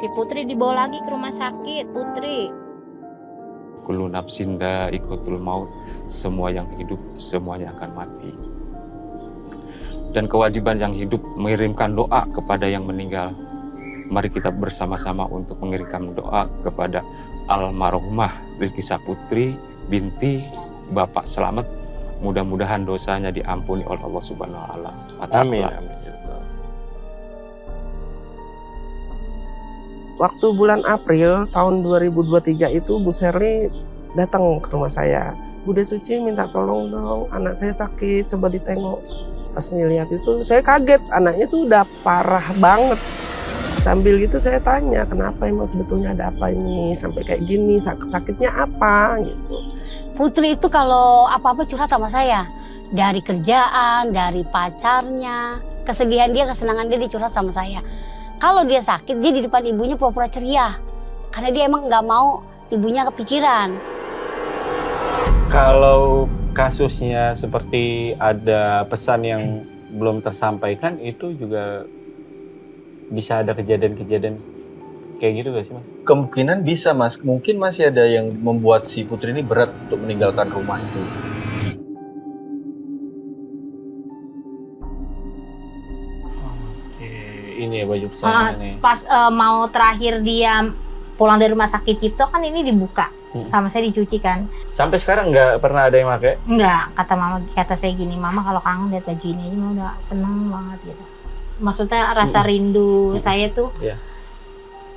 Si Putri dibawa lagi ke rumah sakit, Putri. Kullu nafsin dha'iqatul maut, semua yang hidup semuanya akan mati. Dan kewajiban yang hidup mengirimkan doa kepada yang meninggal. Mari kita bersama-sama untuk mengirimkan doa kepada almarhumah Rizky Saputri binti Bapak Slamet. Mudah-mudahan dosanya diampuni oleh Allah Subhanahu wa taala. Amin. Waktu bulan April tahun 2023 itu Bu Sherly datang ke rumah saya. Bude Suci minta tolong dong, anak saya sakit, coba ditengok. Pas ngeliat itu saya kaget, anaknya tuh udah parah banget. Sambil gitu saya tanya, kenapa emang sebetulnya ada apa ini sampai kayak gini, sakitnya apa gitu. Putri itu kalau apa-apa curhat sama saya. Dari kerjaan, dari pacarnya, kesedihan dia, kesenangan dia dicurhat sama saya. Kalau dia sakit, dia di depan ibunya pura-pura ceria. Karena dia emang nggak mau ibunya kepikiran. Kalau kasusnya seperti ada pesan yang belum tersampaikan, itu juga bisa ada kejadian-kejadian kayak gitu gak sih, Mas? Kemungkinan bisa, Mas. Mungkin masih ada yang membuat si Putri ini berat untuk meninggalkan rumah itu. Ini ya baju pesanan nih. Pas mau terakhir dia pulang dari rumah sakit Cipto kan ini dibuka. Sama saya dicuci kan. Sampai sekarang nggak pernah ada yang pakai? Enggak, kata saya gini, Mama kalau kangen lihat baju ini aja Mama udah seneng banget gitu. Maksudnya rasa rindu saya tuh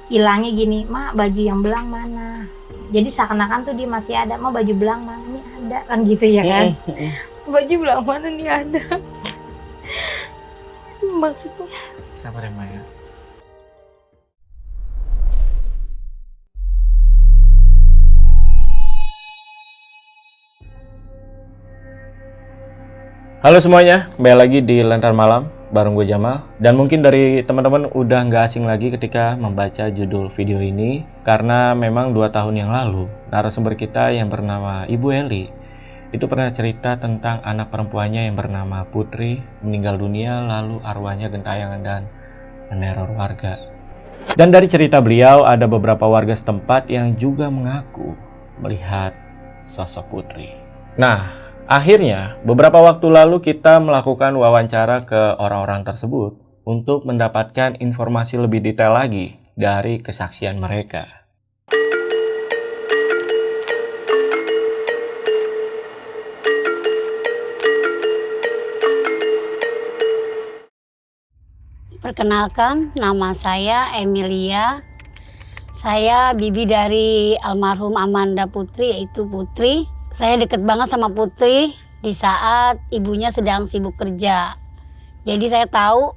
hilangnya gini, Mak baju yang belang mana? Jadi seakan-akan tuh dia masih ada, Mak baju belang mana? Nih ada kan gitu ya kan? Baju belang mana nih ada? Maksudnya Sabar ya, Maya. Halo semuanya, kembali lagi di Lentera Malam bareng gue Jamal. Dan mungkin dari teman-teman udah nggak asing lagi ketika membaca judul video ini, karena memang 2 tahun yang lalu narasumber kita yang bernama Ibu Eli itu pernah cerita tentang anak perempuannya yang bernama Putri meninggal dunia, lalu arwahnya gentayangan dan meneror warga. Dan dari cerita beliau ada beberapa warga setempat yang juga mengaku melihat sosok Putri. Nah, akhirnya, beberapa waktu lalu kita melakukan wawancara ke orang-orang tersebut untuk mendapatkan informasi lebih detail lagi dari kesaksian mereka. Perkenalkan, nama saya Emilia. Saya bibi dari almarhum Amanda Putri, yaitu Putri. Saya deket banget sama Putri di saat ibunya sedang sibuk kerja. Jadi saya tahu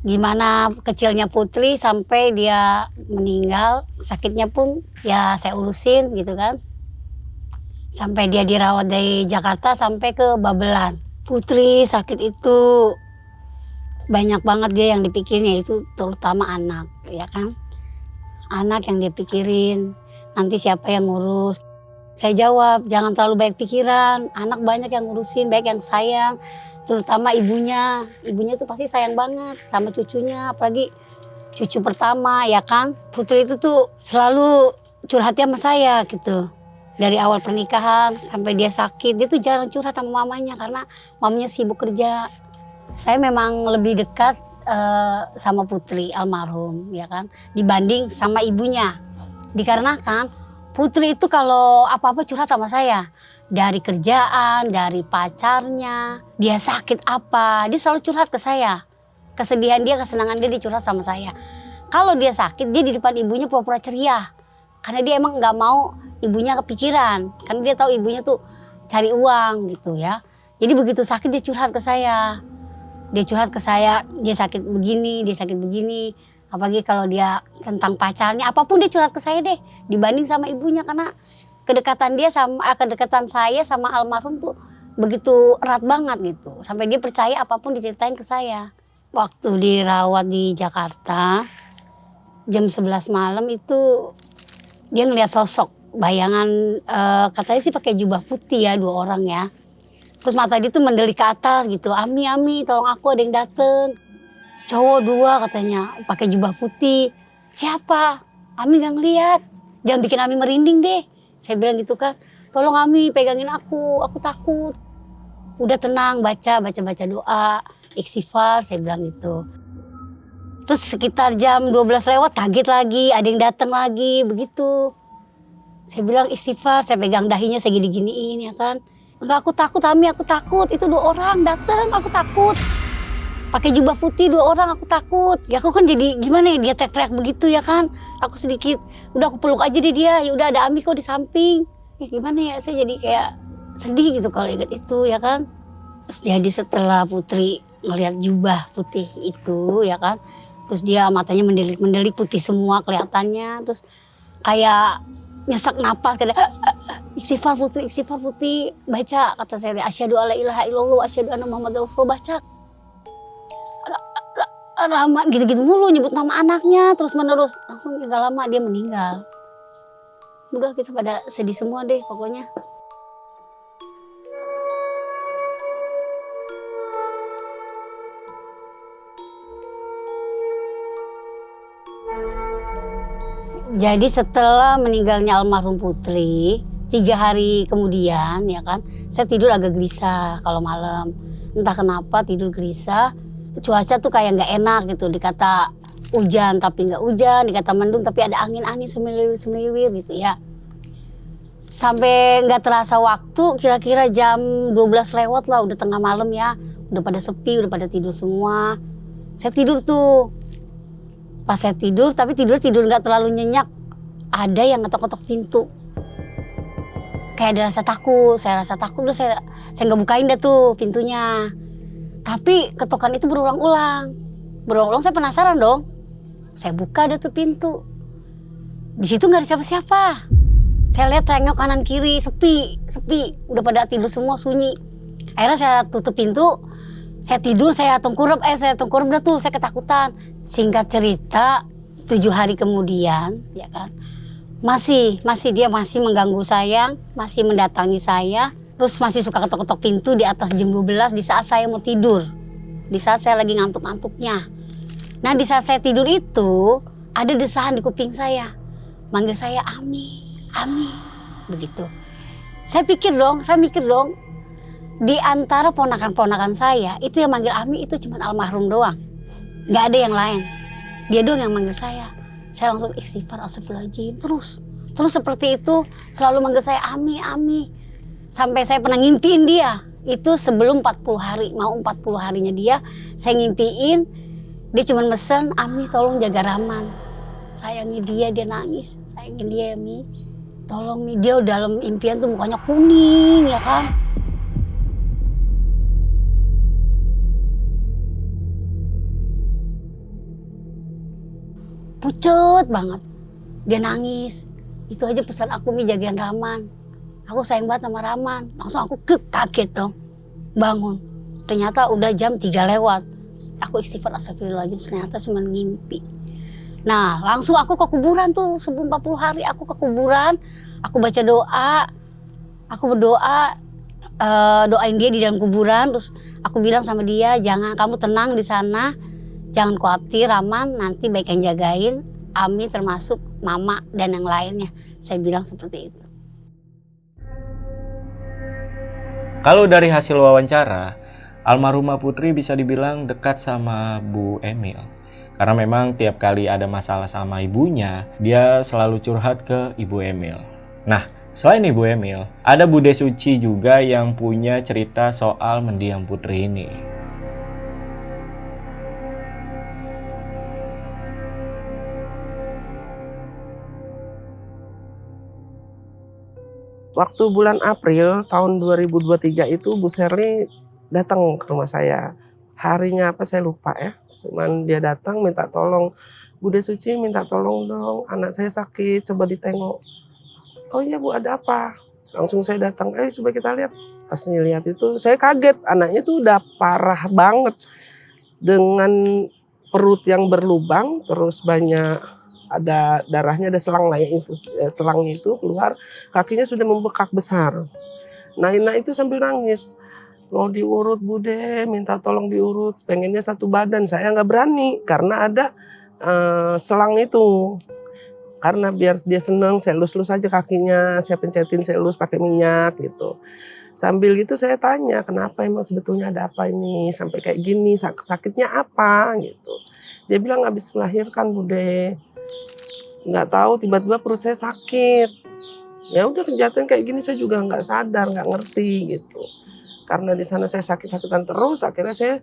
gimana kecilnya Putri sampai dia meninggal. Sakitnya pun ya saya urusin gitu kan. Sampai dia dirawat dari Jakarta sampai ke Babelan. Putri sakit itu banyak banget dia yang dipikirin, yaitu terutama anak, ya kan. Anak yang dia pikirin, nanti siapa yang ngurus. Saya jawab, jangan terlalu banyak pikiran, anak banyak yang ngurusin, baik yang sayang, terutama ibunya. Ibunya tuh pasti sayang banget sama cucunya, apalagi cucu pertama, ya kan. Putri itu tuh selalu curhatnya sama saya gitu. Dari awal pernikahan sampai dia sakit, dia tuh jarang curhat sama mamanya karena mamanya sibuk kerja. Saya memang lebih dekat sama Putri almarhum, ya kan, dibanding sama ibunya. Dikarenakan Putri itu kalau apa-apa curhat sama saya. Dari kerjaan, dari pacarnya, dia sakit apa, dia selalu curhat ke saya. Kesedihan dia, kesenangan dia dicurhat sama saya. Kalau dia sakit, dia di depan ibunya pura-pura ceria. Karena dia emang nggak mau ibunya kepikiran. Karena dia tahu ibunya tuh cari uang gitu ya. Jadi begitu sakit dia curhat ke saya. Dia curhat ke saya, dia sakit begini, dia sakit begini. Apalagi kalau dia tentang pacarnya, apapun dia curhat ke saya deh. Dibanding sama ibunya, karena kedekatan saya sama almarhum tuh begitu erat banget gitu. Sampai dia percaya apapun diceritain ke saya. Waktu dirawat di Jakarta, jam 11 malam itu dia ngelihat sosok, bayangan, katanya sih pakai jubah putih ya, 2 orang ya. Terus mata dia tuh mendelik ke atas gitu, Ami, tolong aku ada yang dateng. Cowok 2 katanya, pakai jubah putih. siapa? Ami gak ngeliat, jangan bikin Ami merinding deh. Saya bilang gitu kan, tolong Ami pegangin aku takut. Udah tenang, baca doa, istighfar, saya bilang gitu. Terus sekitar jam 12 lewat kaget lagi, ada yang datang lagi, begitu. Saya bilang istighfar, saya pegang dahinya, saya gini-giniin ya kan. Enggak, aku takut Ami, aku takut. Itu 2 orang datang, aku takut. Pakai jubah putih 2 orang, aku takut. Ya aku kan jadi gimana ya, dia teriak-teriak begitu ya kan. Aku sedikit, udah aku peluk aja deh dia. Ya udah ada Ami kok di samping. Ya gimana ya, saya jadi kayak sedih gitu kalau ingat itu ya kan. Terus jadi setelah Putri ngelihat jubah putih itu ya kan. Terus dia matanya mendelik-mendelik putih semua kelihatannya. Terus kayak nyesak napas, kayak istighfar Putri, baca kata saya, asyhadu alla ilaha illallah, asyhadu anna muhammadar rasulullah, baca. Rahmat gitu-gitu mulu nyebut nama anaknya terus menerus, langsung gak lama dia meninggal. Udah kita pada sedih semua deh pokoknya. Jadi setelah meninggalnya almarhum Putri, 3 hari kemudian ya kan, saya tidur agak gelisah kalau malam. Entah kenapa tidur gelisah, cuaca tuh kayak nggak enak gitu. Dikata hujan tapi nggak hujan, dikata mendung tapi ada angin-angin semiliwir gitu ya. Sampai nggak terasa waktu, kira-kira jam 12 lewat lah, udah tengah malam ya. Udah pada sepi, udah pada tidur semua. Saya tidur tuh. Pas saya tidur, tapi tidur nggak terlalu nyenyak. Ada yang ngetok-ngetok pintu. Kayak ada rasa takut, saya rasa takut. Udah saya nggak bukain dah tuh pintunya. Tapi ketokan itu berulang-ulang. Berulang-ulang saya penasaran dong. Saya buka dah tuh pintu. Di situ nggak ada siapa-siapa. Saya lihat tengok kanan kiri sepi. Udah pada tidur semua, sunyi. Akhirnya saya tutup pintu. Saya tidur, saya tengkurap dah tuh, saya ketakutan. Singkat cerita, 7 hari kemudian, ya kan, dia masih mengganggu saya, masih mendatangi saya, terus masih suka ketok-ketok pintu di atas jam 12 di saat saya mau tidur, di saat saya lagi ngantuk-ngantuknya. Nah di saat saya tidur itu, ada desahan di kuping saya, manggil saya Ami, begitu. Saya mikir dong, di antara ponakan-ponakan saya, itu yang manggil Ami itu cuma almarhum doang. Gak ada yang lain. Dia doang yang manggil saya. Saya langsung istighfar, astagfirullahaladzim. Terus seperti itu, selalu manggil saya Ami. Sampai saya pernah ngimpiin dia. Itu sebelum 40 hari, mau 40 harinya dia, saya ngimpiin. Dia cuma mesen, Ami tolong jaga Rahman. Sayangi dia nangis. Sayangin dia ya Mi. Tolong Mi, dia dalam impian tuh mukanya kuning ya kan. Pucet banget, dia nangis. Itu aja pesan aku, Mi jagain Rahman. Aku sayang banget sama Rahman. Langsung aku kaget dong, bangun. Ternyata udah jam 3 lewat. Aku istighfar, astagfirullahaladzim, ternyata cuma ngimpi. Nah langsung aku ke kuburan tuh, sebelum 40 hari aku ke kuburan. Aku baca doa, aku berdoa, doain dia di dalam kuburan. Terus aku bilang sama dia, jangan, kamu tenang di sana. Jangan khawatir Rahman, nanti baik yang jagain, Ami termasuk mama dan yang lainnya. Saya bilang seperti itu. Kalau dari hasil wawancara, almarhumah Putri bisa dibilang dekat sama Bu Emil. Karena memang tiap kali ada masalah sama ibunya, dia selalu curhat ke Ibu Emil. Nah, selain Ibu Emil, ada Bude Suci juga yang punya cerita soal mendiang Putri ini. Waktu bulan April tahun 2023 itu Bu Sherly datang ke rumah saya. Harinya apa saya lupa ya. Cuman dia datang minta tolong, Bude Suci minta tolong dong, anak saya sakit, coba ditengok. Oh iya Bu, ada apa? Langsung saya datang, coba kita lihat. Pas lihat itu saya kaget, anaknya tuh udah parah banget. Dengan perut yang berlubang, terus banyak ada darahnya, ada selang lah ya, infus selangnya itu keluar, kakinya sudah membekak besar. Nah itu sambil nangis, mau diurut Bude, minta tolong diurut, pengennya satu badan. Saya nggak berani karena ada selang itu. Karena biar dia seneng, saya elus-elus aja kakinya, saya pencetin, saya elus pakai minyak gitu. Sambil gitu saya tanya, kenapa emang sebetulnya ada apa ini sampai kayak gini, sakitnya apa gitu. Dia bilang habis melahirkan Bude, nggak tahu tiba-tiba perut saya sakit. Ya udah kejadian kayak gini saya juga nggak sadar, nggak ngerti gitu. Karena di sana saya sakit-sakitan terus, akhirnya saya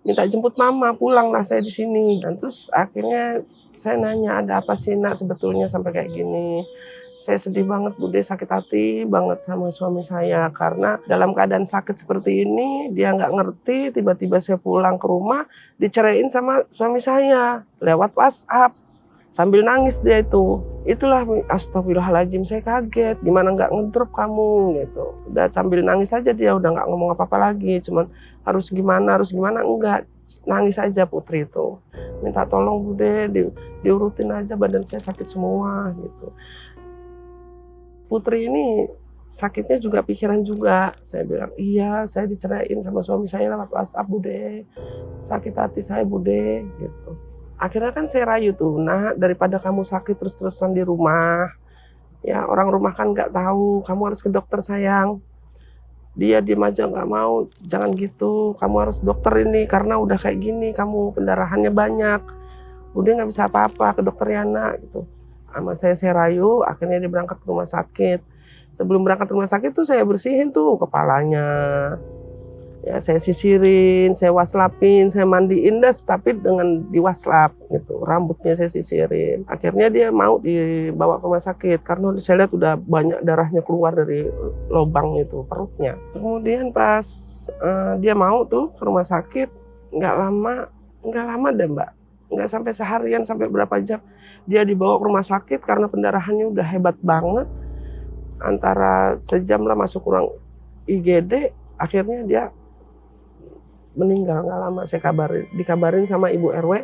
minta jemput mama, pulang lah saya di sini. Dan terus akhirnya saya nanya, ada apa sih nak sebetulnya sampai kayak gini. Saya sedih banget Bude, sakit hati banget sama suami saya. Karena dalam keadaan sakit seperti ini, dia nggak ngerti, tiba-tiba saya pulang ke rumah, diceraiin sama suami saya lewat WhatsApp. Sambil nangis dia itu. Itulah astagfirullahaladzim, saya kaget. Gimana nggak ngedrop kamu gitu. Udah sambil nangis aja dia, udah nggak ngomong apa-apa lagi. Cuman harus gimana, enggak. Nangis aja Putri itu. Minta tolong Bude, diurutin aja, badan saya sakit semua gitu. Putri ini sakitnya juga pikiran juga. Saya bilang, iya saya diceraiin sama suami saya lewat WhatsApp Bude. Sakit hati saya Bude gitu. Akhirnya kan saya rayu tuh, nah daripada kamu sakit terus-terusan di rumah, ya orang rumah kan nggak tahu, kamu harus ke dokter sayang. Dia diem aja nggak mau, jangan gitu, kamu harus dokter ini karena udah kayak gini, kamu pendarahannya banyak, udah nggak bisa apa-apa, ke dokter Yana gitu. Sama saya rayu, akhirnya dia berangkat ke rumah sakit. Sebelum berangkat ke rumah sakit tuh saya bersihin tuh kepalanya. Ya, saya sisirin, saya waslapin, saya mandiin tapi dengan diwaslap gitu. Rambutnya saya sisirin. Akhirnya dia mau dibawa ke rumah sakit karena saya lihat udah banyak darahnya keluar dari lubang itu perutnya. Kemudian pas dia mau tuh ke rumah sakit, nggak lama deh Mbak. Nggak sampai seharian, sampai berapa jam dia dibawa ke rumah sakit karena pendarahannya udah hebat banget. Antara sejam lah masuk ruang IGD, akhirnya dia meninggal. Nggak lama saya dikabarin sama Ibu RW,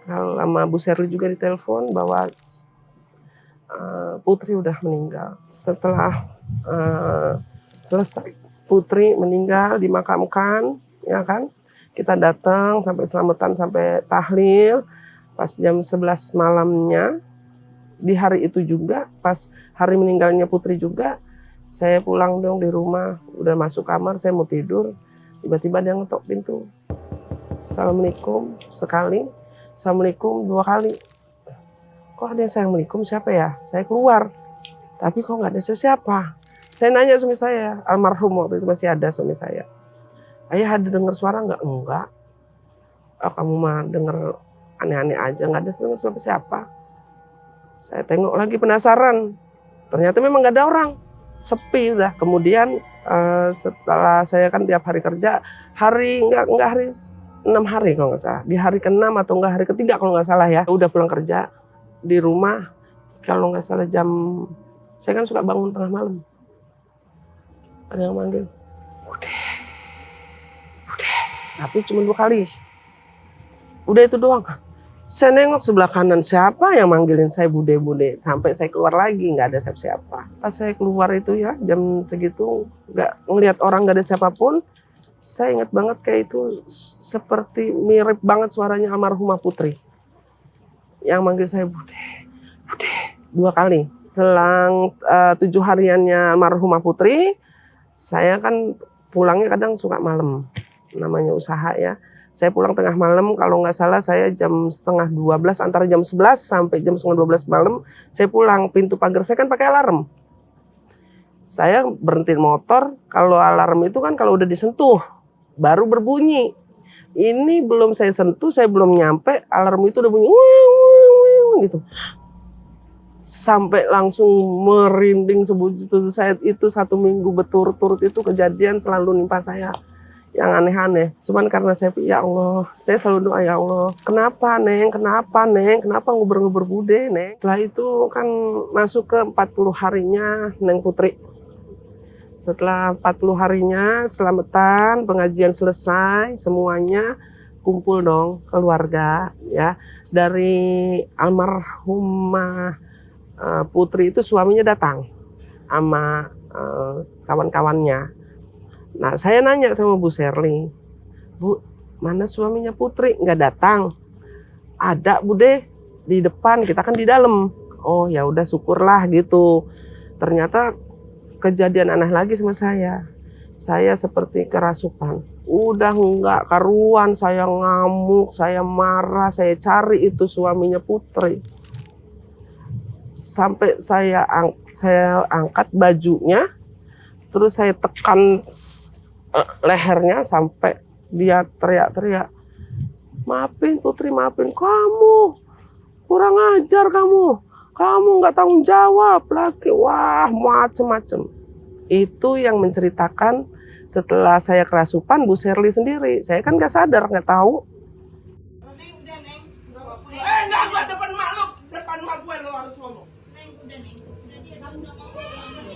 sama Bu Serli juga ditelepon bahwa Putri udah meninggal. Setelah selesai Putri meninggal, dimakamkan, ya kan, kita datang sampai selamatan, sampai tahlil. Pas jam 11 malamnya, di hari itu juga, pas hari meninggalnya Putri juga, saya pulang dong di rumah, udah masuk kamar, saya mau tidur. Tiba-tiba dia ngetok pintu. Assalamualaikum sekali, assalamualaikum 2 kali. Kok ada yang assalamualaikum, siapa ya? Saya keluar, tapi kok nggak ada siapa. Saya nanya suami saya, almarhum waktu itu masih ada suami saya. Ayah ada dengar suara nggak? Enggak. Oh, kamu mah dengar aneh-aneh aja, nggak ada siapa. Saya tengok lagi penasaran, ternyata memang nggak ada orang. Sepi udah. Kemudian setelah saya kan tiap hari kerja, nggak hari 6 hari kalau nggak salah, di hari ke-6 atau nggak hari ke-3 kalau nggak salah ya, udah pulang kerja di rumah, kalau nggak salah saya kan suka bangun tengah malam, ada yang manggil, Bude, tapi cuma 2 kali, udah itu doang. Saya nengok sebelah kanan, siapa yang manggilin saya Bude, sampai saya keluar lagi nggak ada siapa-siapa. Pas saya keluar itu ya jam segitu, nggak ngelihat orang, nggak ada siapapun. Saya ingat banget kayak itu seperti mirip banget suaranya almarhumah Putri yang manggil saya Bude 2 kali. Selang 7 hariannya almarhumah Putri, saya kan pulangnya kadang suka malam, namanya usaha ya. Saya pulang tengah malam, kalau nggak salah saya jam 11:30, antara jam 11 sampai jam 11:30 malam, saya pulang. Pintu pagar saya kan pakai alarm. Saya berhenti motor, kalau alarm itu kan kalau udah disentuh, baru berbunyi. Ini belum saya sentuh, saya belum nyampe, alarm itu udah bunyi, gitu. Sampai langsung merinding sebujur. Saya itu 1 minggu berturut-turut itu kejadian selalu nimpa saya. Yang aneh-aneh, cuman karena saya, ya Allah, saya selalu doa, ya Allah, kenapa Neng, kenapa nguber-nguber Bude Neng. Setelah itu kan masuk ke 40 harinya Neng Putri. Setelah 40 harinya selamatan, pengajian selesai, semuanya kumpul dong keluarga ya. Dari almarhumah Putri itu suaminya datang sama kawan-kawannya. Nah, saya nanya sama Bu Serli, Bu, mana suaminya Putri? Nggak datang. Ada Bude di depan, kita kan di dalam. Oh ya udah syukurlah gitu. Ternyata kejadian aneh lagi sama saya. Saya seperti kerasukan. Udah nggak karuan, saya ngamuk, saya marah, saya cari itu suaminya Putri. Sampai saya angkat bajunya, terus saya tekan lehernya sampai dia teriak-teriak, maafin Putri, maafin, kamu kurang ajar, kamu nggak tanggung jawab lagi, wah macem-macem. Itu yang menceritakan setelah saya kerasupan Bu Sherly sendiri. Saya kan nggak sadar, nggak tahu. Enggak, gua depan mak lu, depan mak gue lu harus ngomong.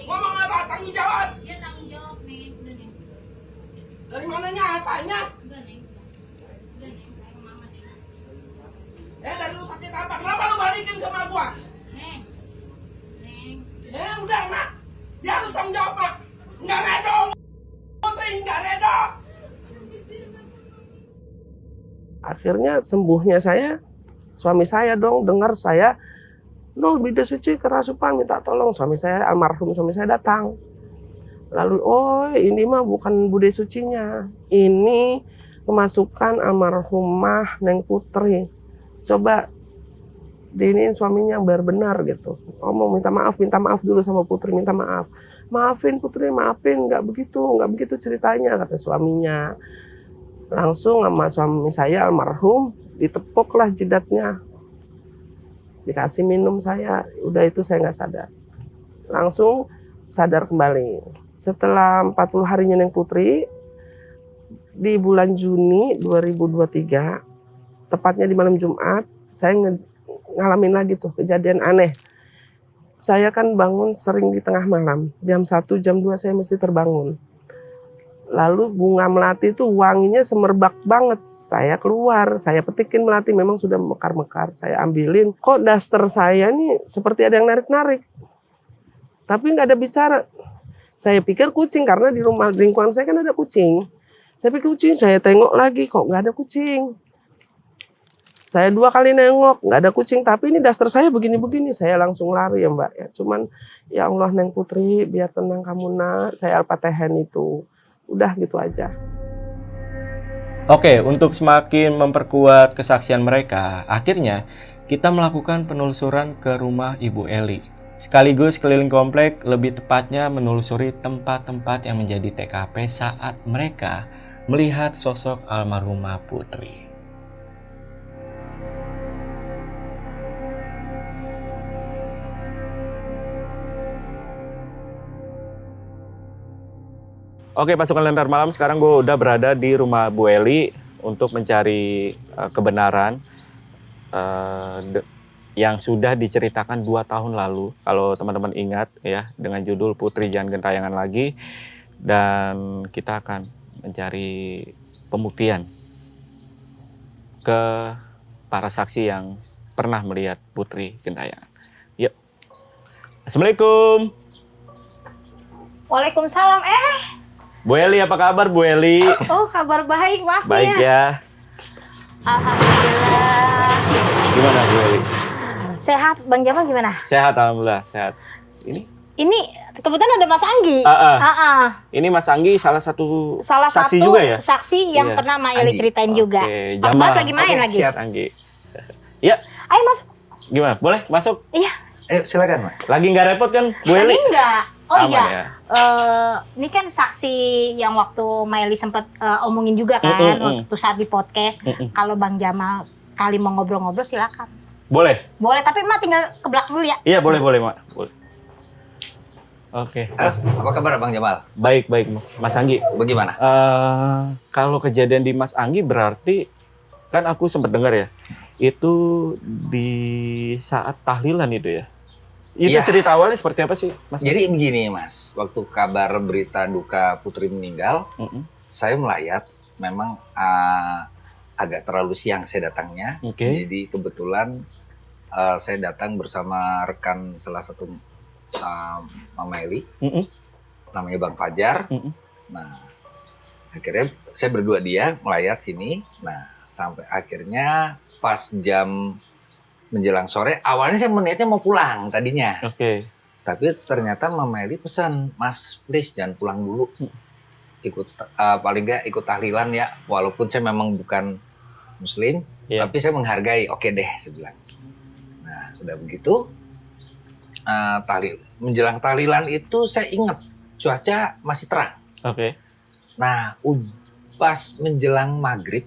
Ngomong apa? Tanggung jawab. Dia tanggung jawab, Neng. Udah, Neng. Dari mananya apanya? Udah, Neng. Udah, Neng. Kayak mama, Neng. Dari lu sakit apa? Kenapa lu balikin sama gua? Neng. Neng. Udah mak, dia harus tanggung jawab mak. Nggak redo, Putri nggak redo. Akhirnya sembuhnya saya, suami saya dong dengar saya, no Bida Suci kerasupan minta tolong. Suami saya, almarhum suami saya datang. Lalu, oh ini mah bukan Bude Sucinya, ini kemasukan almarhumah Neng Putri. Coba diinin suaminya yang benar gitu. Ngomong minta maaf dulu sama Putri, minta maaf. Maafin Putri, maafin, nggak begitu ceritanya, kata suaminya. Langsung sama suami saya almarhum ditepuklah jidatnya, dikasih minum saya, udah itu saya nggak sadar, langsung sadar kembali. Setelah 40 harinya Neng Putri, di bulan Juni 2023, tepatnya di malam Jumat, saya ngalamin lagi tuh kejadian aneh. Saya kan bangun sering di tengah malam, jam 1, jam 2 saya mesti terbangun. Lalu bunga melati itu wanginya semerbak banget. Saya keluar, saya petikin melati, memang sudah mekar-mekar. Saya ambilin, kok daster saya nih seperti ada yang narik-narik. Tapi nggak ada bicara. Saya pikir kucing, karena di rumah lingkungan saya kan ada kucing. Saya pikir kucing, saya tengok lagi, kok nggak ada kucing. Saya 2 kali nengok, nggak ada kucing, tapi ini daster saya begini-begini. Saya langsung lari ya Mbak. Ya, cuman, ya Allah Neng Putri, biar tenang kamu nak, saya Al-Fatihah itu. Udah gitu aja. Oke, untuk semakin memperkuat kesaksian mereka, akhirnya kita melakukan penelusuran ke rumah Ibu Eli. Sekaligus keliling komplek, lebih tepatnya menelusuri tempat-tempat yang menjadi TKP saat mereka melihat sosok almarhumah Putri. Oke, pasukan Lentera Malam, sekarang gue udah berada di rumah Bu Eli untuk mencari kebenaran yang sudah diceritakan 2 tahun lalu. Kalau teman-teman ingat ya, dengan judul Putri Jangan Gentayangan Lagi. Dan kita akan mencari pembuktian ke para saksi yang pernah melihat Putri Gentayangan. Yuk. Assalamualaikum. Waalaikumsalam. Bu Eli, apa kabar Bu Eli? Oh, kabar baik, maaf Baik ya. Alhamdulillah. Gimana Bu Eli? Sehat, Bang Jamal gimana? Sehat, alhamdulillah sehat. Ini kebetulan ada Mas Anggi. Ini Mas Anggi salah satu Salah saksi satu juga ya? saksi yang Iya. pernah Mak Eli ceritain juga. Oke, Pas Jamal. banget lagi main lagi. Siap Anggi. Ya, Ayo masuk. gimana? Boleh masuk? Iya. Ayo silakan Mas. Lagi nggak repot kan Bu Tadi Eli? enggak. Oh Aman iya. ya? Ini kan saksi yang waktu Maeli sempat omongin juga kan waktu saat di podcast. Kalau Bang Jamal kali mau ngobrol-ngobrol silakan. Boleh? Boleh, tapi Mak tinggal ke belakang dulu ya. Iya, boleh Mak. Boleh. Oke. Mas, Apa kabar Bang Jamal? baik Mas Anggi. Bagaimana? Kalau kejadian di Mas Anggi berarti kan aku sempat dengar ya. Itu di saat tahlilan itu ya. Itu Iya. cerita awalnya seperti apa sih, Mas? Jadi begini Mas, waktu kabar berita duka Putri meninggal, saya melayat. Memang agak terlalu siang saya datangnya. Oke. Jadi kebetulan saya datang bersama rekan salah satu Mama Eli, namanya Bang Fajar. Nah, akhirnya saya berdua dia melayat sini. Nah, sampai akhirnya pas jam menjelang sore, awalnya saya niatnya mau pulang tadinya. Oke. Tapi ternyata Mama Eli pesan, Mas please jangan pulang dulu. Ikut paling nggak ikut tahlilan ya, walaupun saya memang bukan Muslim, tapi saya menghargai. Oke deh, saya bilang. Nah, udah begitu, menjelang tahlilan itu saya ingat cuaca masih terang. Oke. Nah, pas menjelang maghrib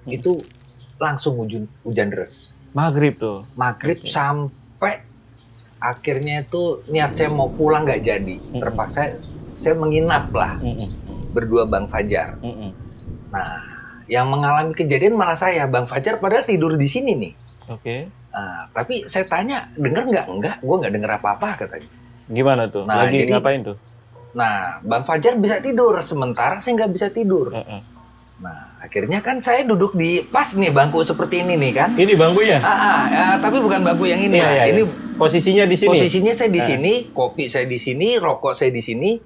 itu langsung hujan deras. Maghrib tuh. Maghrib sampai akhirnya itu niat saya mau pulang nggak jadi. Terpaksa saya menginap lah berdua Bang Fajar. Nah, yang mengalami kejadian malah saya, Bang Fajar padahal tidur di sini nih. Oke. Tapi saya tanya, denger nggak? Enggak, gue nggak denger apa-apa katanya. Gimana tuh? Nah, Lagi jadi, ngapain tuh? Nah, Bang Fajar bisa tidur, sementara saya nggak bisa tidur. Nah, akhirnya kan saya duduk di pas nih bangku seperti ini nih kan. Ini bangkunya? Tapi bukan bangku yang ini. Ini posisinya di sini. Posisinya saya di sini, kopi saya di sini, rokok saya di sini.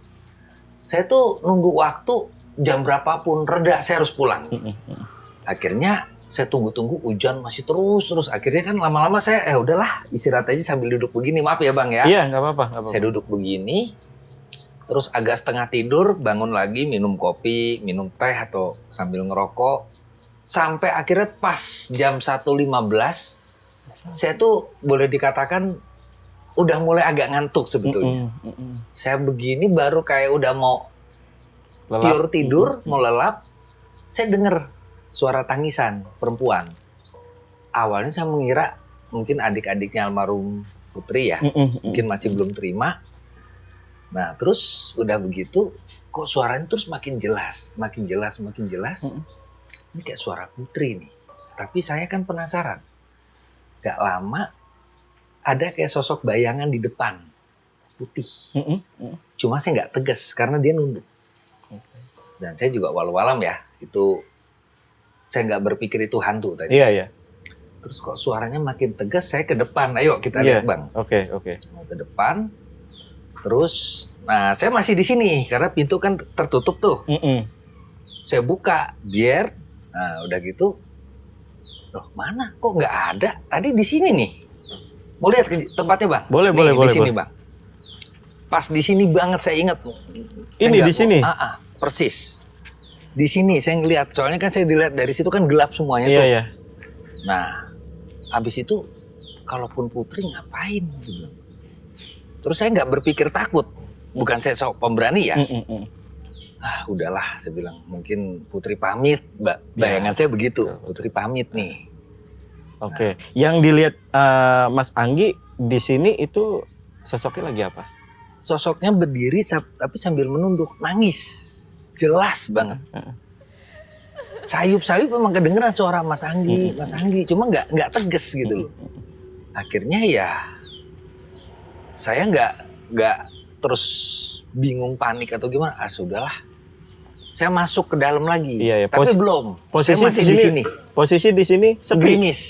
Saya tuh nunggu waktu jam berapapun reda saya harus pulang. Akhirnya saya tunggu-tunggu hujan masih terus. Akhirnya kan lama-lama saya udahlah istirahat aja sambil duduk begini. Maaf ya Bang ya. Iya, nggak apa-apa. Saya duduk begini. Terus agak setengah tidur, bangun lagi minum kopi, minum teh atau sambil ngerokok. Sampai akhirnya pas jam 1.15, saya tuh boleh dikatakan udah mulai agak ngantuk sebetulnya. Saya begini baru kayak udah mau pure tidur, mau lelap. Saya dengar suara tangisan perempuan. Awalnya saya mengira mungkin adik-adiknya almarhum Putri ya, mungkin masih belum terima. Nah, terus udah begitu, kok suaranya terus makin jelas. Ini kayak suara Putri nih. Tapi saya kan penasaran. Gak lama, ada kayak sosok bayangan di depan. Putih. Cuma saya nggak tegas, karena dia nunduk. Dan saya juga walau-walam ya, itu saya nggak berpikir itu hantu tadi. Iya. Terus kok suaranya makin tegas, saya ke depan. Ayo kita lihat Bang. Oke. Mau ke depan. Terus, nah saya masih di sini karena pintu kan tertutup tuh. Saya buka biar, nah udah gitu, loh mana? Kok nggak ada? Tadi di sini nih. Mau lihat tempatnya Bang? Boleh. Di sini Bang. Pas di sini banget saya ingat. Ini di sini? Persis. Di sini saya ngeliat. Soalnya kan saya dilihat dari situ kan gelap semuanya tuh. Iya. Nah, habis itu, kalaupun Putri ngapain? Terus saya nggak berpikir takut, bukan saya sok pemberani ya. Udahlah, saya bilang mungkin Putri pamit, bayangan saya begitu. Putri pamit nih. Oke. Yang dilihat Mas Anggi di sini itu sosoknya lagi apa? Sosoknya berdiri tapi sambil menunduk, nangis, jelas banget. Sayup-sayup memang kedengeran suara Mas Anggi, cuma nggak tegas gitu loh. Akhirnya ya. Saya nggak terus bingung panik atau gimana. Sudahlah. Saya masuk ke dalam lagi. Iya. Tapi belum. Posisi saya masih di sini. Posisi di sini sepi. Gerimis.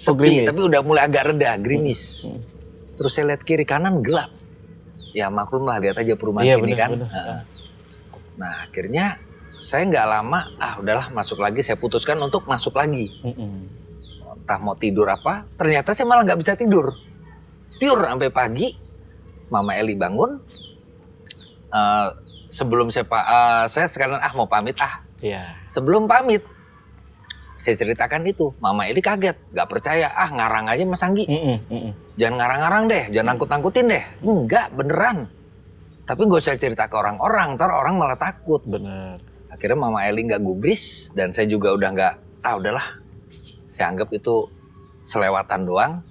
Sepi, tapi udah mulai agak reda, gerimis. Terus saya lihat kiri kanan gelap. Ya maklum lah, lihat aja perumahan sini kan. Nah, akhirnya saya nggak lama, udahlah masuk lagi. Saya putuskan untuk masuk lagi. Entah mau tidur apa, ternyata saya malah nggak bisa tidur. Pure sampai pagi. Mama Eli bangun, sebelum saya sekarang mau pamit Iya. Sebelum pamit, saya ceritakan itu, Mama Eli kaget, nggak percaya, ngarang aja Mas Anggi, jangan ngarang-ngarang deh, jangan angkut-angkutin deh, enggak beneran. Tapi gak usah cerita ke orang-orang, ntar orang malah takut. Bener. Akhirnya Mama Eli nggak gubris dan saya juga udah nggak, udahlah, saya anggap itu selewatan doang,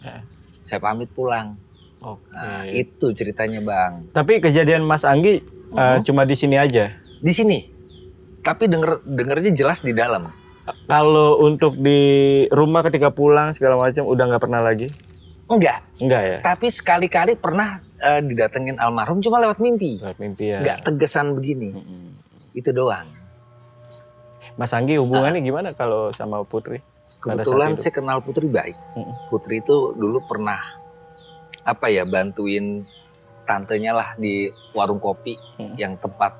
saya pamit pulang. Nah, itu ceritanya Bang. Tapi kejadian Mas Anggi cuma di sini aja? Di sini. Tapi dengernya jelas di dalam. Kalau untuk di rumah ketika pulang segala macam udah nggak pernah lagi? Enggak ya? Tapi sekali-kali pernah didatengin almarhum cuma lewat mimpi. Lewat mimpi ya? Nggak tegesan begini. Itu doang. Mas Anggi hubungannya gimana kalau sama Putri? Kebetulan saya kenal Putri baik. Putri itu dulu pernah bantuin tantenya lah di warung kopi yang tempat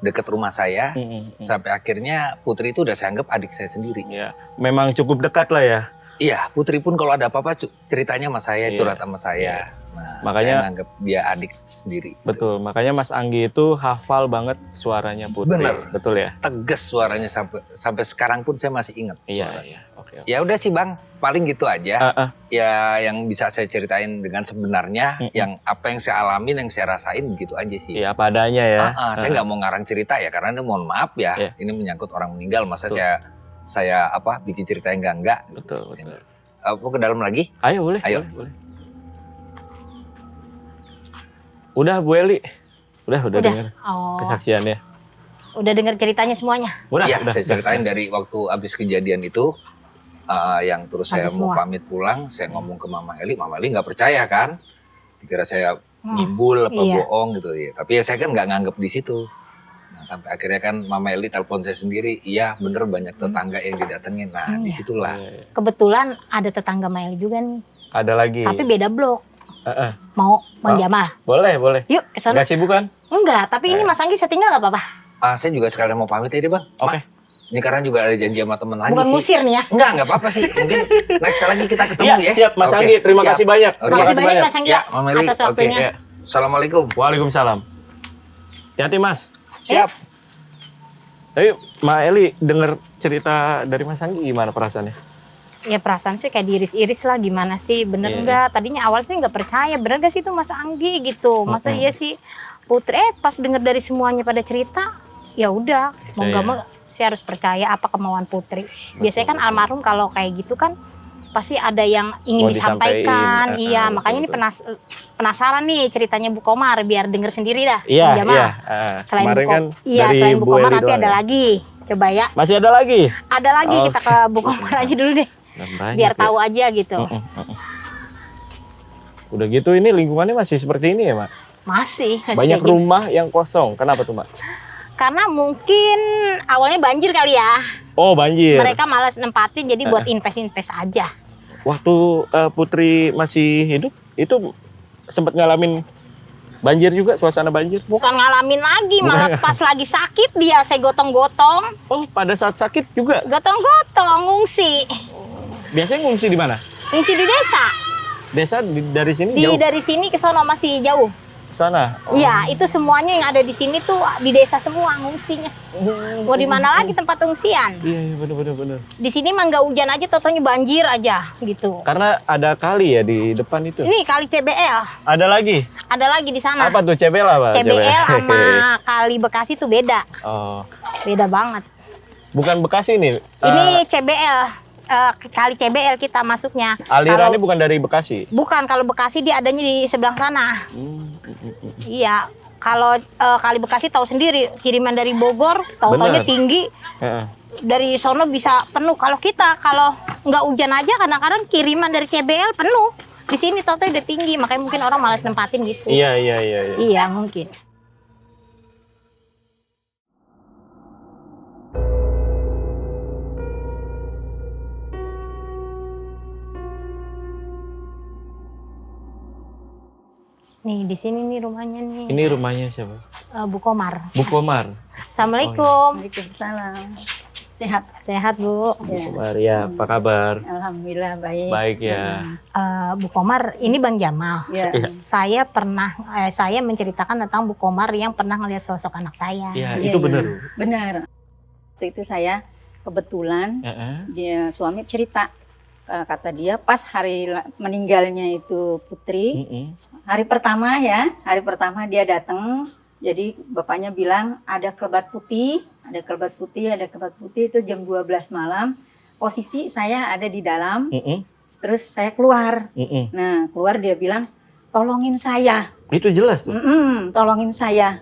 deket rumah saya. Sampai akhirnya Putri itu udah saya anggap adik saya sendiri. Ya, memang cukup dekat lah ya. Iya, Putri pun kalau ada apa-apa ceritanya sama saya, Iya. curhat sama saya. Iya. Nah, Makanya- saya anggap dia adik sendiri. Betul, makanya Mas Anggi itu hafal banget suaranya Putri. Bener. Betul ya? Tegas suaranya sampai sekarang pun saya masih ingat suaranya. Iya. Oke. Ya udah sih Bang, paling gitu aja. Ah. Ya yang bisa saya ceritain dengan sebenarnya, yang apa yang saya alamin, yang saya rasain begitu aja sih. Iya, apa adanya ya. Saya nggak mau ngarang cerita ya, karena ini mohon maaf ya, Iya. ini menyangkut orang meninggal, masa Betul. saya bikin cerita yang enggak. Betul. Mau ke dalam lagi? Ayo boleh. Ayo. Boleh. Udah Bu Eli. Udah dengar Oh, kesaksiannya. udah dengar ceritanya semuanya. Udah. Iya, saya ceritain dari waktu habis kejadian itu, yang terus Sampai saya mau semua. pamit pulang, saya ngomong ke Mama Eli nggak percaya kan, dikira saya ngibul apa Iya. bohong gitu ya. Tapi ya saya kan nggak nganggep di situ. Nah, sampai akhirnya kan Mama Eli telepon saya sendiri, iya bener banyak tetangga yang didatengin. Nah, Iya. disitulah. Iya. Kebetulan ada tetangga Mael juga nih, Ada lagi. tapi beda blok. Heeh. Mau Bang Oh. Jamal? Boleh. Yuk ke sana. Enggak sibuk kan? Enggak, tapi ini Mas Anggi saya tinggal nggak apa-apa. Saya juga sekalian mau pamit ya deh Bang. Oke. Ma, ini karena juga ada janji sama temen lagi Bukan sih. ngusir nih ya. Nggak apa-apa sih. Mungkin next lagi kita ketemu Iya, ya. siap Mas Oke, Anggi. Terima siap. kasih banyak. Oke. Terima kasih banyak Mas Anggi Ya, Mama Eli. atas Oke. waktunya. Iya. Assalamualaikum. Waalaikumsalam. Hati-hati Mas. Siap. Tapi Mbak Eli denger cerita dari Mas Anggi gimana perasaannya? Ya perasaan sih kayak diiris-iris lah, gimana sih, bener Iya. enggak? Tadinya awal sih nggak percaya, bener gak sih itu Mas Anggi gitu. Masa iya sih Putri, pas denger dari semuanya pada cerita, ya udah, mau nggak mau saya harus percaya apa kemauan Putri. Biasanya kan almarhum kalau kayak gitu kan pasti ada yang ingin Mau disampaikan. disampaikan. Iya, makanya ini penasaran nih ceritanya Bu Komar, biar denger sendiri dah. Iya, Bang Jamal. iya. Selain Kemarin Bu kan iya, dari selain Bu Bu Komar Eli nanti doang ada ya? lagi. Coba ya, Masih ada lagi? ada lagi Oh. kita ke Bu Komar aja dulu deh, Banyak biar ya. tahu aja gitu. Udah gitu ini lingkungannya masih seperti ini ya, Mak? Masih Banyak kayak gini. rumah yang kosong. Kenapa tuh, Mak? Karena mungkin awalnya banjir kali ya. Oh, banjir. Mereka malas nempatin, jadi buat invest aja. Waktu Putri masih hidup, itu sempat ngalamin banjir juga, suasana banjir? Bukan ngalamin lagi, malah pas lagi sakit dia saya gotong-gotong. Oh, pada saat sakit juga? Gotong-gotong, ngungsi. Biasanya ngungsi di mana? Ngungsi di desa. Desa dari sini jauh? Dari sini ke sono masih jauh. Sana? Oh. Iya, itu semuanya yang ada di sini tuh di desa semua ngungsinya. Mau di mana lagi tempat pengungsian? Iya, bener. Di sini mah nggak hujan aja, totonya banjir aja gitu. Karena ada kali ya di depan itu. Ini kali CBL, Ada lagi? ada lagi di sana. Apa tuh CBL apa? CBL sama kali Bekasi tuh beda, Oh, beda banget. bukan Bekasi nih. Ini CBL, kali CBL kita masuknya. Alirannya Kalau- bukan dari Bekasi. Bukan, kalau Bekasi dia adanya di sebelah sana. Iya, kalau kali Bekasi tahu sendiri, kiriman dari Bogor, tahu-taunya Bener. tinggi. Heeh. Dari sono bisa penuh. Kalau kita kalau nggak hujan aja kadang-kadang kiriman dari CBL penuh. Di sini tahu-tahu udah tinggi, makanya mungkin orang malas nempatin gitu. Iya. Iya, mungkin. Nih di sini nih rumahnya nih. Ini rumahnya siapa? Bu Komar. Bu Komar. Assalamualaikum. Waalaikumsalam. Sehat. Sehat Bu. Bu Komar ya, apa kabar? Alhamdulillah baik. Baik ya. Bu Komar, ini Bang Jamal. Ya. Saya menceritakan tentang Bu Komar yang pernah ngelihat sosok anak saya. Iya, Iya, itu iya. benar. Benar. Waktu itu saya kebetulan Heeh. dia suami cerita, kata dia pas hari meninggalnya itu Putri, Heeh. hari pertama dia datang. Jadi bapaknya bilang ada kelebat putih itu jam 12 malam. Posisi saya ada di dalam, Heeh. terus saya keluar. Heeh. Nah, keluar dia bilang, "Tolongin saya." Itu jelas tuh. Tolongin saya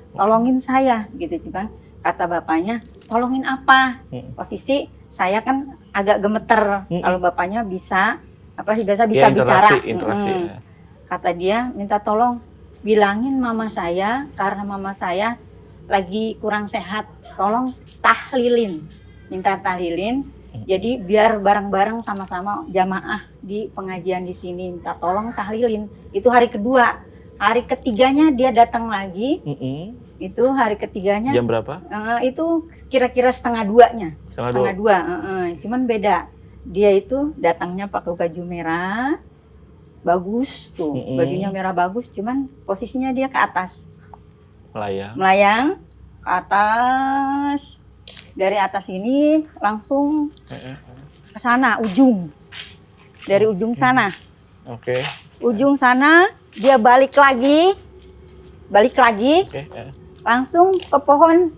gitu Bang. Kata bapaknya, tolongin apa? Posisi saya kan agak gemeter. Kalau bapaknya bisa biasa Ya, bicara. interaksi. Ya. Kata dia minta tolong bilangin mama saya karena mama saya lagi kurang sehat. Tolong tahlilin. Minta tahlilin. Jadi biar bareng-bareng sama-sama jamaah di pengajian di sini minta tolong tahlilin. Itu hari kedua. Hari ketiganya dia datang lagi. Heeh. Itu hari ketiganya Jam berapa? itu kira-kira setengah duanya. Setengah Setengah 2. Cuman beda. Dia itu datangnya pakai baju merah, bagus tuh. Bajunya merah bagus, cuman posisinya dia ke atas. Melayang ke atas. Dari atas ini langsung ke sana, ujung. Dari ujung sana. Oke. Ujung sana, dia balik lagi. Langsung ke pohon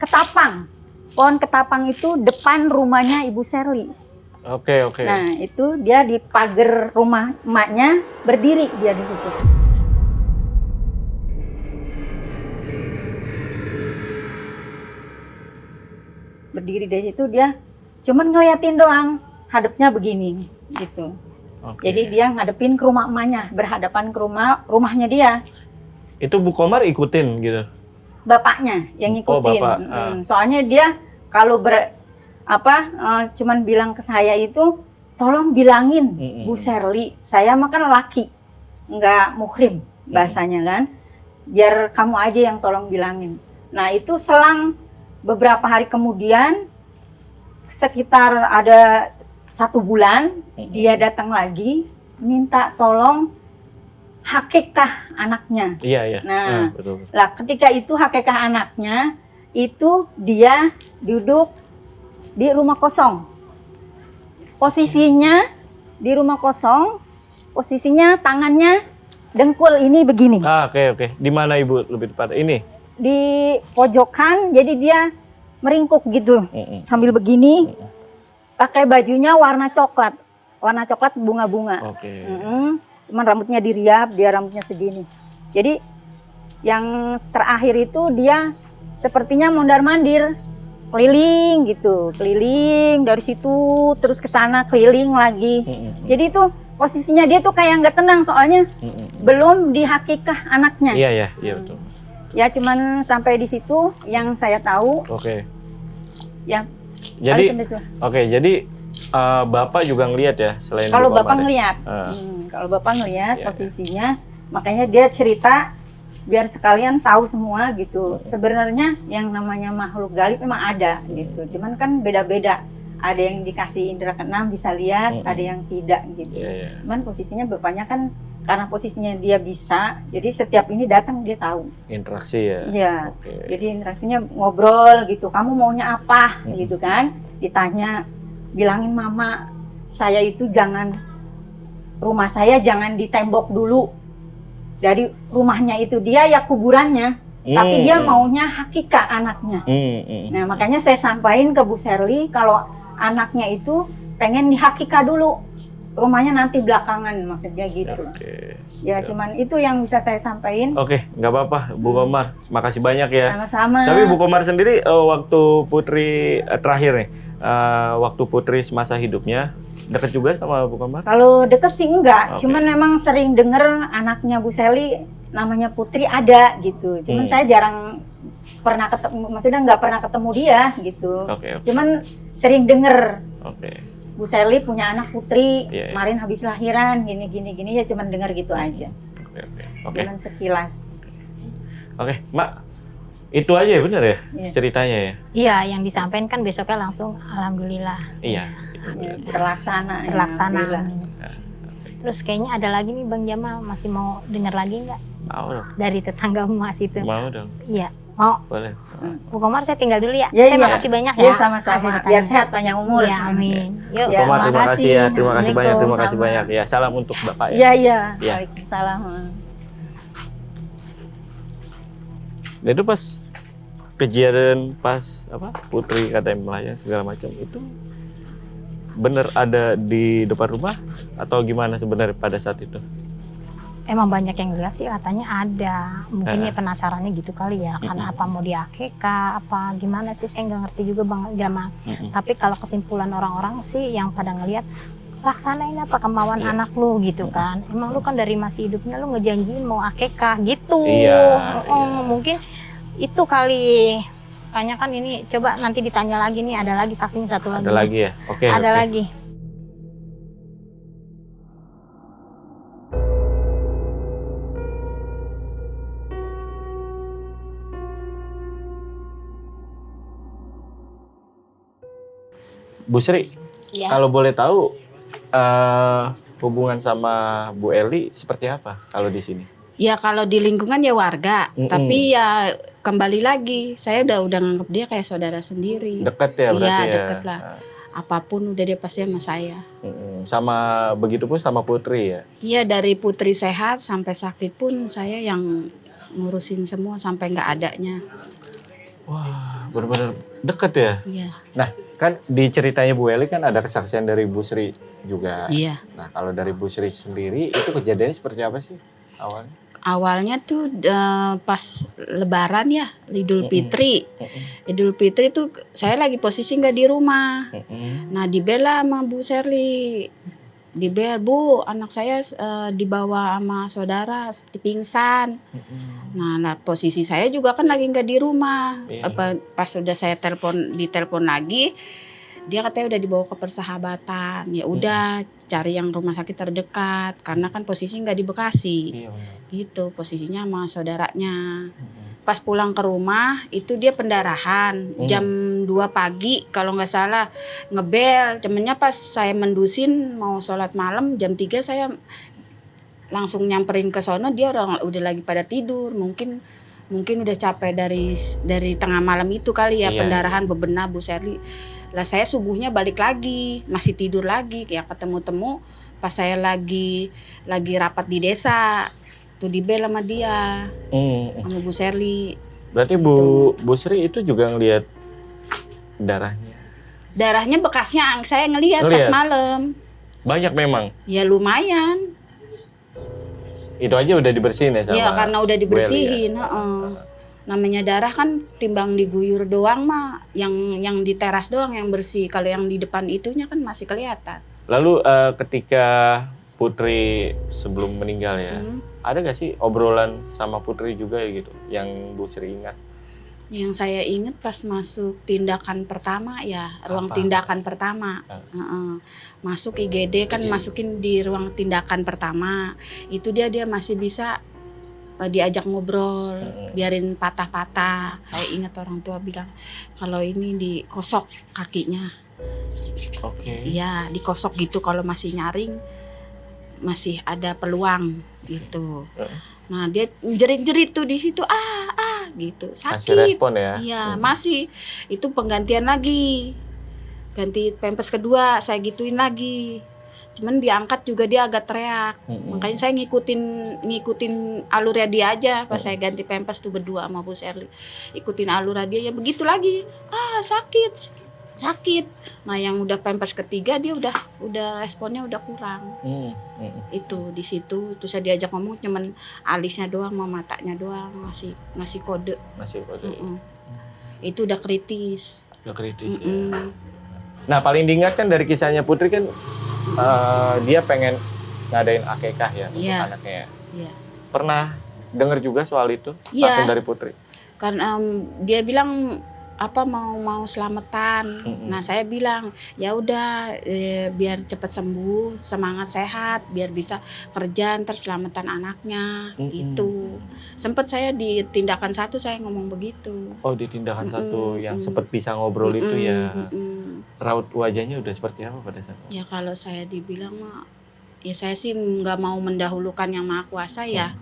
ketapang. Pohon ketapang itu depan rumahnya Ibu Sherly. Oke. Nah, itu dia di pagar rumah emaknya, berdiri dia di situ. Berdiri di situ dia cuman ngeliatin doang, hadapnya begini gitu. Jadi dia ngadepin ke rumah emaknya, berhadapan ke rumahnya dia. Itu Bu Komar ikutin gitu? Bapaknya yang ngikutin. Bapak. Soalnya dia kalau cuman bilang ke saya itu, tolong bilangin Bu Sherly, saya mah kan laki, nggak muhrim bahasanya kan, biar kamu aja yang tolong bilangin. Nah itu selang beberapa hari kemudian, sekitar ada 1 bulan, dia datang lagi minta tolong hakikah anaknya. Iya. Nah, betul. lah ketika itu hakikah anaknya itu dia duduk di rumah kosong. Posisinya di rumah kosong, posisinya tangannya dengkul ini begini. Oke. Di mana Ibu lebih tepat? Ini? Di pojokan, jadi dia meringkuk gitu, sambil begini. Pakai bajunya warna coklat bunga-bunga. Oke. Cuman rambutnya diriap, dia rambutnya segini. Jadi yang terakhir itu dia sepertinya mondar-mandir, keliling gitu, keliling dari situ terus ke sana, keliling lagi. Jadi itu posisinya dia tuh kayak nggak tenang, soalnya belum dihakikah anaknya. Iya betul. Ya cuman sampai di situ yang saya tahu. Oke. Ya. Jadi Bapak juga ngelihat ya selain kalau Bu Komar Bapak ya? ngelihat. Kalau Bapak ngelihat Iya. posisinya, makanya dia cerita biar sekalian tahu semua gitu. Sebenarnya yang namanya makhluk gaib memang ada gitu. Cuman kan beda-beda. Ada yang dikasih indera keenam bisa lihat, ada yang tidak gitu. Cuman posisinya Bapaknya kan karena posisinya dia bisa, jadi setiap ini datang dia tahu. Interaksi ya? Iya. Jadi interaksinya ngobrol gitu. Kamu maunya apa gitu kan? Ditanya, bilangin mama, saya itu rumah saya jangan ditembok dulu. Jadi rumahnya itu dia ya kuburannya, tapi dia maunya hakikah anaknya. Nah makanya saya sampaikan ke Bu Sherly kalau anaknya itu pengen dihakikah dulu, rumahnya nanti belakangan, maksudnya gitu. Ya cuman itu yang bisa saya sampaikan. Oke, nggak apa-apa Bu Komar, makasih banyak ya. Sama-sama. Tapi Bu Komar sendiri waktu Putri terakhir nih, waktu Putri semasa hidupnya deket juga sama Bu Komar? Kalau deket sih enggak, cuman memang sering denger anaknya Bu Sherly namanya Putri ada gitu. Cuman saya jarang pernah ketemu, maksudnya nggak pernah ketemu dia gitu. Cuman sering denger. Bu Sherly punya anak Putri, kemarin habis lahiran, gini ya cuman denger gitu aja. Cuman sekilas. Oke, Mak. Itu aja ya, bener ya ceritanya ya? Iya, yang disampaikan kan besoknya langsung alhamdulillah. Iya. Terlaksana. Terus kayaknya ada lagi nih Bang Jamal, masih mau dengar lagi nggak? Mau dong. Dari tetangga Mas itu. Mau dong. Iya, mau. Boleh. Bu Komar, saya tinggal dulu ya. Iya, Saya makasih banyak ya. Iya, sama-sama. Biar sehat, panjang umur. Ya, amin. Yuk, Ya, Komar, terima kasih ya. Terima kasih banyak. Terima kasih Sama. banyak ya. Salam untuk Bapak ya. Iya. Iya. Waalaikumsalam. Dan itu pas kejadian pas Putri katanya melayang segala macam itu bener ada di depan rumah atau gimana sebenarnya pada saat itu? Emang banyak yang lihat sih katanya ada. Mungkin ya penasarannya gitu kali ya. Karena apa mau diakekah, apa gimana sih, saya nggak ngerti juga Bang Jamal. Tapi kalau kesimpulan orang-orang sih yang pada ngelihat, laksanain apa kemauan anak lu gitu kan. Emang lu kan dari masih hidupnya lu ngejanjiin mau akekah gitu. Mungkin itu kali. Kayaknya kan ini, coba nanti ditanya lagi nih, ada lagi saksinya satu lagi. Ada lagi ya? Oke. Ada lagi. Bu Sri, Ya. kalau boleh tahu hubungan sama Bu Eli seperti apa kalau di sini? Ya kalau di lingkungan ya warga, tapi ya kembali lagi saya udah nganggap dia kayak saudara sendiri. Dekat ya berarti Iya ya? deket lah. Apapun udah dia pasti sama saya. Sama begitu pun sama Putri ya? Iya dari Putri sehat sampai sakit pun saya yang ngurusin semua sampai nggak adanya. Wah, benar-benar dekat ya? Iya. Nah, kan di ceritanya Bu Eli kan ada kesaksian dari Bu Sri juga. Iya. Nah, kalau dari Bu Sri sendiri itu kejadiannya seperti apa sih awalnya? Awalnya tuh pas Lebaran ya, Idul Fitri. Idul Fitri tuh saya lagi posisi nggak di rumah. Nah dibela sama Bu Sherly. Dibela, Bu, anak saya dibawa sama saudara pingsan. Nah posisi saya juga kan lagi nggak di rumah. Pas udah saya ditelepon lagi, dia katanya udah dibawa ke persahabatan. Ya udah cari yang rumah sakit terdekat karena kan posisi nggak di Bekasi. Gitu posisinya sama saudaranya. Pas pulang ke rumah itu dia pendarahan jam 2 pagi kalau nggak salah ngebel. Temennya pas saya mendusin mau sholat malam jam 3 saya langsung nyamperin ke sono, dia udah lagi pada tidur. Mungkin udah capek dari tengah malam itu kali ya, pendarahan bebenah Bu Sherly. Lah saya subuhnya balik lagi, masih tidur lagi, ya ketemu-temu pas saya lagi rapat di desa. Tuh dibel sama dia, sama Bu Sherly. Berarti Bu Sri itu juga ngelihat darahnya? Darahnya bekasnya saya ngelihat pas malam. Banyak memang? Ya lumayan. Itu aja udah dibersihin ya sama? Ya karena udah dibersihin. Ya? Namanya darah kan timbang diguyur doang mah, yang di teras doang yang bersih. Kalau yang di depan itunya kan masih kelihatan. Lalu ketika Putri sebelum meninggal ya, ada gak sih obrolan sama Putri juga ya gitu, yang Bu Sri ingat? Yang saya ingat pas masuk tindakan pertama ya, ruang tindakan pertama. Masuk IGD kan masukin di ruang tindakan pertama. Itu dia masih bisa diajak ngobrol, biarin patah-patah. Saya ingat orang tua bilang kalau ini dikosok kakinya. Iya, dikosok gitu kalau masih nyaring. Masih ada peluang gitu. Nah dia jerit-jerit tuh di situ gitu sakit. Masih respon ya? Iya masih. Itu penggantian lagi, ganti pampers kedua saya gituin lagi. Cuman diangkat juga dia agak teriak. Makanya saya ngikutin alurnya dia aja pas saya ganti pampers tuh berdua sama Bu Sherly. Ikutin alurnya dia ya begitu lagi. Sakit. Nah yang udah pampers ketiga dia udah responnya udah kurang. Itu di situ terus saya diajak ngomong cuman alisnya doang sama matanya doang masih kode. Itu udah kritis. Ya. Nah paling diingat kan dari kisahnya Putri kan dia pengen ngadain akikah ya untuk anaknya. Iya. Pernah dengar juga soal itu langsung dari Putri? Karena dia bilang mau selamatan. Nah saya bilang ya udah biar cepat sembuh, semangat sehat, biar bisa kerja ntar selamatan anaknya gitu. Sempet saya di tindakan 1 saya ngomong begitu. Oh di tindakan 1 yang sempet bisa ngobrol itu ya. Raut wajahnya udah seperti apa pada saat itu? Ya kalau saya dibilang mah ya saya sih nggak mau mendahulukan yang Maha Kuasa ya.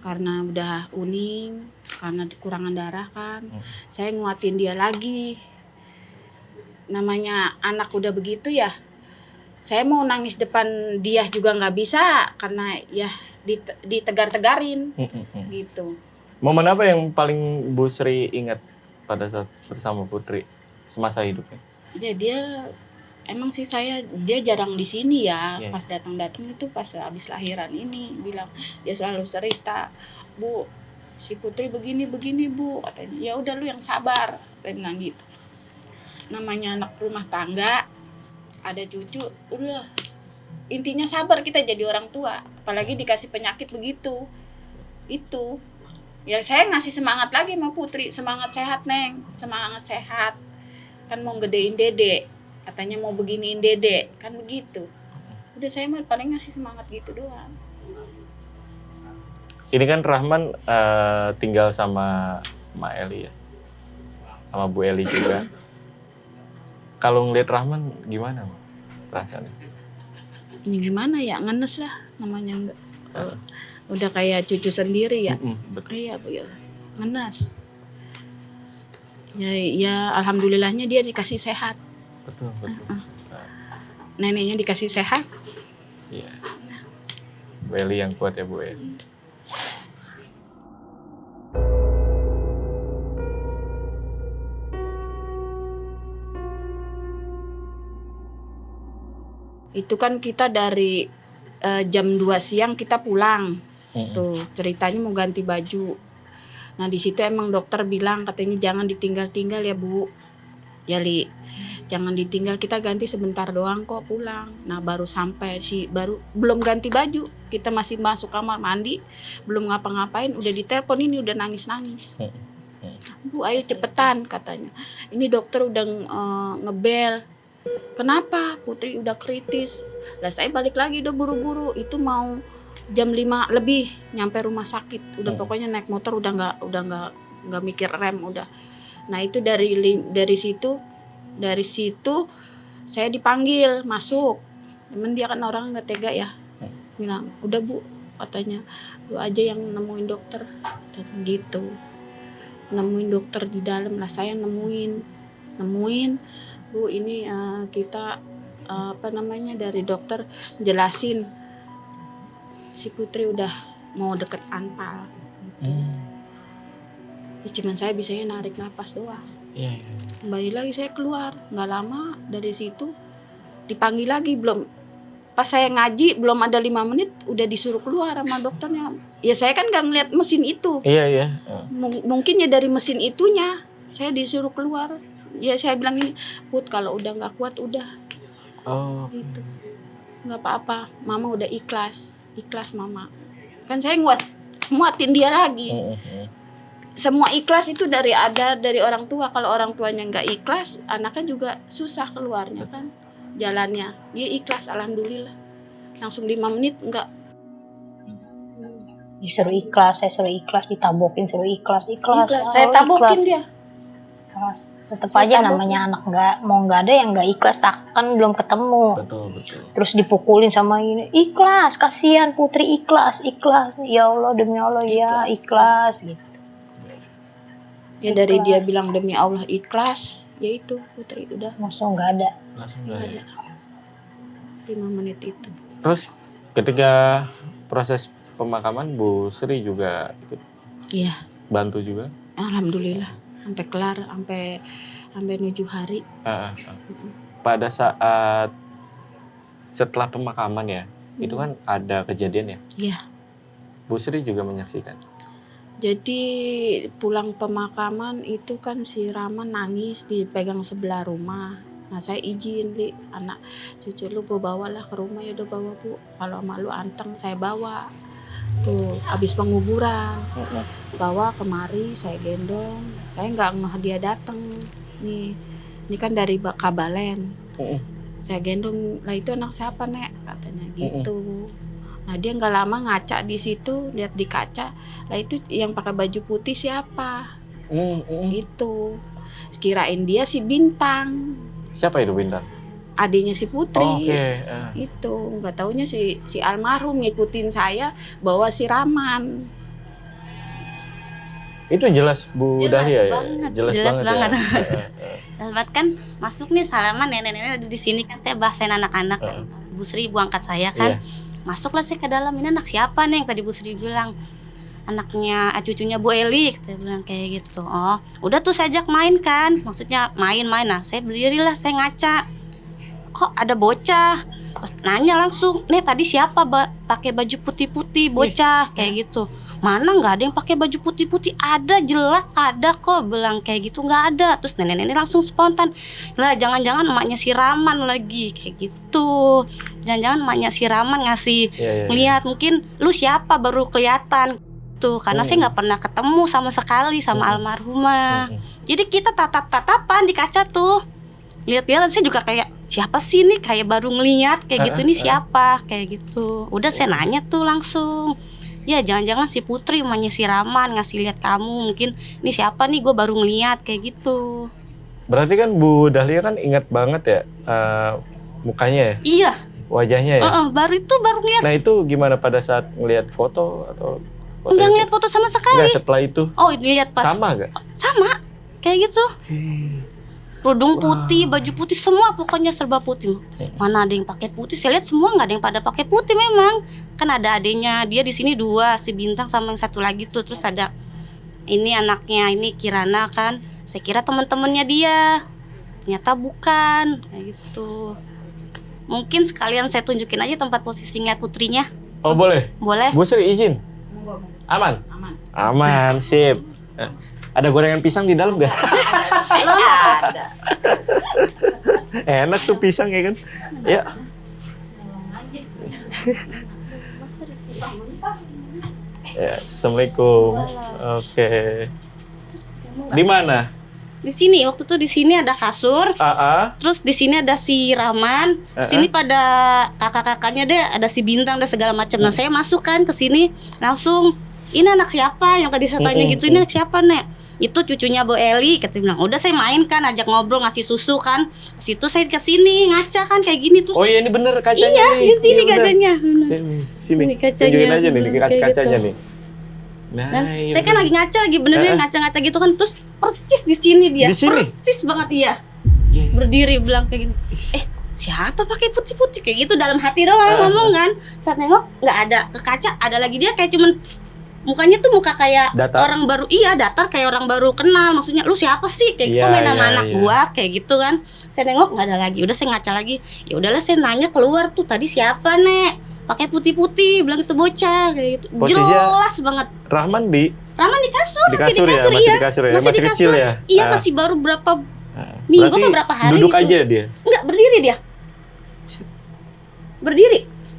Karena udah uning, karena kekurangan darah kan. Saya nguatin dia lagi. Namanya anak udah begitu ya. Saya mau nangis depan dia juga nggak bisa karena ya ditegar-tegarin gitu. Momen apa yang paling Bu Sri ingat pada saat bersama Putri semasa hidupnya? Ya dia emang sih dia jarang di sini ya. Pas datang itu pas habis lahiran ini bilang dia selalu cerita, Bu, si Putri begini Bu, katanya. Ya udah lu yang sabar, katanya gitu. Namanya anak rumah tangga, ada cucu, udah intinya sabar kita jadi orang tua, apalagi dikasih penyakit begitu. Itu. Ya saya ngasih semangat lagi sama Putri, semangat sehat Neng, semangat sehat. Kan mau gedein Dede. Katanya mau beginiin Dede, kan begitu. Udah saya mau paling ngasih semangat gitu doang. Ini kan Rahman tinggal sama Ma Eli ya, sama Bu Eli juga. kalau ngeliat Rahman gimana perasaannya? Ini gimana ya, ngenes lah namanya, enggak udah kayak cucu sendiri ya. Betul. Iya Bu ya, ngenes. Ya alhamdulillahnya dia dikasih sehat. Betul. Neneknya dikasih sehat. Iya. Welly yang kuat ya Bu ya. Itu kan kita dari jam 2 siang kita pulang. Tuh ceritanya mau ganti baju. Nah di situ emang dokter bilang katanya jangan ditinggal-tinggal ya Bu. Ya Li, jangan ditinggal, kita ganti sebentar doang kok pulang. Nah baru sampai baru belum ganti baju, kita masih masuk kamar mandi, belum ngapa-ngapain udah ditelepon, ini udah nangis-nangis. Bu ayo cepetan katanya. Ini dokter udah ngebel. Kenapa? Putri udah kritis. Lah saya balik lagi udah buru-buru, itu mau jam 5 lebih nyampe rumah sakit. Udah pokoknya naik motor udah nggak mikir rem udah. Nah itu dari situ saya dipanggil masuk. Emang dia kan orang nggak tega ya. Bilang udah Bu katanya, lu aja yang nemuin dokter gitu. Nemuin dokter di dalam lah, saya nemuin Bu ini kita dari dokter jelasin si Putri udah mau deket anpal gitu. Ya cuman saya bisanya narik napas doang. Iya. Kembali lagi saya keluar, nggak lama dari situ dipanggil lagi, belum pas saya ngaji belum ada 5 menit udah disuruh keluar sama dokternya. Ya saya kan nggak ngeliat mesin itu. Iya. Mungkin ya dari mesin itunya saya disuruh keluar. Ya saya bilang ini, Put kalau udah nggak kuat udah. Oh. Gitu. Nggak apa-apa, Mama udah ikhlas Mama. Kan saya muatin dia lagi. Semua ikhlas itu dari orang tua. Kalau orang tuanya nggak ikhlas, anaknya juga susah keluarnya kan jalannya. Dia ikhlas, alhamdulillah. Langsung 5 menit nggak. Disuruh ikhlas, saya suruh ikhlas, ditabokin suruh ikhlas. Saya tabokin dia. Ikhlas. Tetap aja namanya anak nggak ada yang nggak ikhlas, kan belum ketemu. Betul. Terus dipukulin sama ini, ikhlas, kasihan Putri, ikhlas. Ya Allah, demi Allah ya ikhlas gitu. Ya dari dia bilang demi Allah ikhlas, ya itu Putri udah langsung nggak ada. Nggak ada. 5 menit itu. Terus ketika proses pemakaman Bu Sri juga ikut? Iya. Bantu juga? Alhamdulillah. Sampai kelar, sampai 7 hari. Pada saat setelah pemakaman ya, itu kan ada kejadian ya? Iya. Bu Sri juga menyaksikan? Jadi pulang pemakaman itu kan si Rahman nangis dipegang sebelah rumah. Nah saya izin, Li, anak cucu lu gue bawalah ke rumah, ya udah bawa Bu. Kalau sama lu anteng saya bawa. Tuh habis penguburan bawa kemari, saya gendong, saya nggak ngeh dia dateng nih, ini kan dari Kabalen. Saya gendong, lah itu anak siapa Nek katanya gitu. Nah dia nggak lama ngaca di situ, lihat di kaca, lah itu yang pakai baju putih siapa gitu. Kirain dia si Bintang. Siapa itu Bintang? Adiknya si Putri. Itu nggak taunya si almarhum ngikutin saya bawa si Rahman. Itu jelas Bu Dahlia ya? Jelas banget. Jelas banget kan, masuk nih salaman nenek-nenek ada di sini kan, saya bahasain anak-anak. Bu Sri ibu angkat saya kan. Masuklah saya ke dalam, ini anak siapa nih yang tadi Bu Sri bilang? Anaknya cucunya Bu Eli, saya bilang kayak gitu. Oh, udah tuh saya ajak main kan. Maksudnya main-main. Nah, saya berdiri lah, saya ngaca. Kok ada bocah? Terus nanya langsung, nih tadi siapa pakai baju putih-putih bocah kayak gitu. Mana nggak ada yang pakai baju putih-putih, ada jelas ada kok, bilang kayak gitu nggak ada. Terus nenek-nenek langsung spontan, lah jangan-jangan emaknya si Rahman lagi kayak gitu. Jangan-jangan emaknya si Rahman ngasih ngeliat, mungkin lu siapa baru kelihatan tuh, karena saya nggak pernah ketemu sama sekali sama almarhumah. Jadi kita tatapan di kaca tuh. Lihat-lihat saya juga kayak siapa sih nih, kayak baru ngeliat kayak gitu, ini siapa kayak gitu. Udah saya nanya tuh langsung, ya jangan-jangan si Putri emaknya si Rahman ngasih lihat kamu, mungkin ini siapa nih, gue baru ngeliat kayak gitu. Berarti kan Bu Dahlia kan ingat banget ya mukanya ya? Iya. Wajahnya ya? Baru ngeliat. Nah itu gimana pada saat ngelihat foto atau Enggak ngeliat foto sama sekali. Enggak, setelah itu? Oh, dilihat pas. Sama gak? Sama, kayak gitu. Kerudung putih, baju putih, semua pokoknya serba putih. Mana ada yang pakai putih? Saya lihat semua nggak ada yang pada pakai putih memang. Kan ada adenya, dia di sini 2, si Bintang sama yang satu lagi tuh. Terus ada ini anaknya, ini Kirana kan. Saya kira teman-temannya dia. Ternyata bukan, kayak gitu. Mungkin sekalian saya tunjukin aja tempat posisi ngeliat putrinya. Oh boleh? Boleh. Bu Sri izin? Aman? Aman, sip. Ada gorengan pisang di dalam gak? Ada. Enak tuh pisang ya kan? Ya. Ya, Assalamualaikum. Oke. Di mana? Di sini, waktu itu di sini ada kasur. Terus di sini ada si Rahman. Di sini pada kakak-kakaknya deh, ada si Bintang dan segala macam. Nah, saya masuk kan ke sini langsung, "Ini anak siapa?" Yang tadi saya tanya gitu, "Ini anak siapa, Nek?" Itu cucunya Bu Eli, kata bilang. Udah saya main kan, ajak ngobrol, ngasih susu kan. Situ saya ke sini ngaca kan kayak gini terus. Oh iya ini bener kacanya iya, nih. Di sini iya, kacanya. Sini. Ini kacanya. Tunjukin aja nih, kacanya gitu. nih. Nah, Dan iya saya kan lagi ngaca, lagi beneran ngaca-ngaca gitu kan, terus persis di sini dia. Di sini? Persis banget dia. Berdiri bilang kayak gini. Siapa pakai putih-putih kayak gitu dalam hati doang ngomong kan. Saat nengok nggak ada, ke kaca ada lagi dia kayak cuman mukanya tuh muka kayak datar. Orang baru, datar kayak orang baru kenal. Maksudnya lu siapa sih kayak gitu, main sama anak gua kayak gitu kan. Saya nengok nggak ada lagi, udah saya ngaca lagi. Ya udahlah saya nanya keluar tuh tadi siapa, Nek? Pakai putih-putih, bilang itu bocah kayak gitu. Posisinya jelas banget. Rahman di kasur, di masih kasur di ya, kasur, masih di kasur ya, masih di kecil kasur. ya. Iya, masih baru berapa minggu apa berapa hari duduk gitu. aja dia. Enggak, berdiri dia.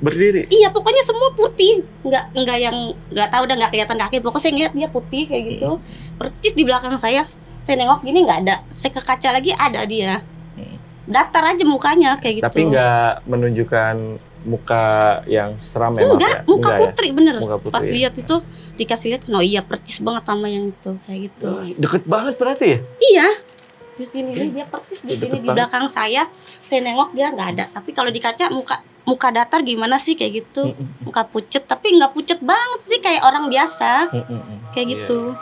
Berdiri. Iya, pokoknya semua putih. Enggak yang enggak tahu udah enggak kelihatan kaki. Pokoknya saya ngeliat dia putih kayak gitu. Percis di belakang saya. Saya nengok gini enggak ada. Saya ke kaca lagi ada dia. Datar aja mukanya kayak gitu. Tapi enggak menunjukkan muka yang seram ya, enggak, muka putri ya? Bener. Muka putri, pas lihat itu dikasih lihat, oh iya percis banget sama yang itu kayak gitu. Deket banget berarti ya? Iya. Di sini dia percis di sini di belakang saya nengok dia nggak ada. Tapi kalau di kaca muka datar gimana sih kayak gitu, muka pucet tapi nggak pucet banget sih kayak orang biasa kayak gitu.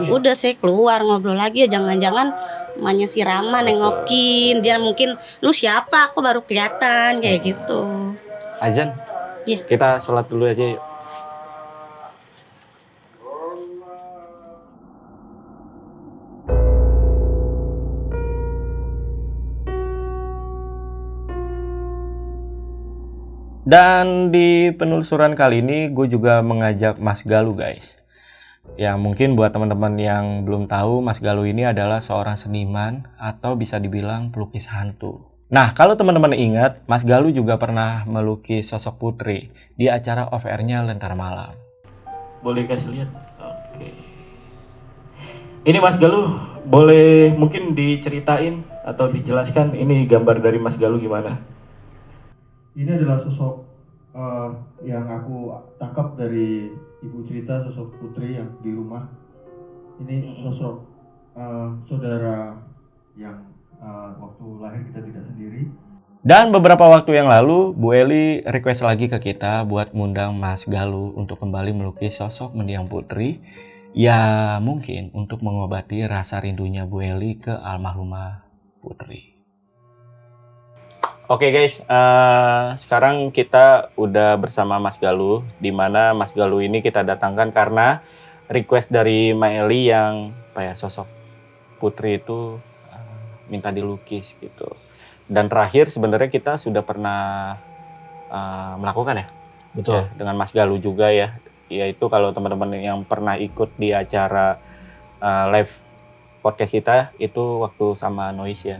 Udah saya keluar ngobrol lagi ya, jangan-jangan emaknya si Rama nengokin dia, mungkin lu siapa aku baru kelihatan kayak gitu. Azan, kita sholat dulu aja yuk. Dan di penelusuran kali ini gue juga mengajak Mas Galuh guys. Ya mungkin buat teman-teman yang belum tahu, Mas Galuh ini adalah seorang seniman atau bisa dibilang pelukis hantu. Nah kalau teman-teman ingat, Mas Galuh juga pernah melukis sosok putri di acara off-air-nya Lentera Malam. Boleh kasih lihat? Oke. Ini Mas Galuh, boleh mungkin diceritain atau dijelaskan ini gambar dari Mas Galuh gimana? Ini adalah sosok yang aku tangkap dari ibu cerita, sosok putri yang di rumah. Ini sosok saudara yang waktu lahir kita tidak sendiri. Dan beberapa waktu yang lalu, Bu Eli request lagi ke kita buat ngundang Mas Galuh untuk kembali melukis sosok mendiang putri. Ya mungkin untuk mengobati rasa rindunya Bu Eli ke almarhumah putri. Oke guys, sekarang kita udah bersama Mas Galuh, di mana Mas Galuh ini kita datangkan karena request dari Mbak Eli yang sosok putri itu minta dilukis gitu. Dan terakhir sebenarnya kita sudah pernah melakukan ya, betul, ya, dengan Mas Galuh juga ya, yaitu kalau teman-teman yang pernah ikut di acara live podcast kita itu waktu sama Noise ya.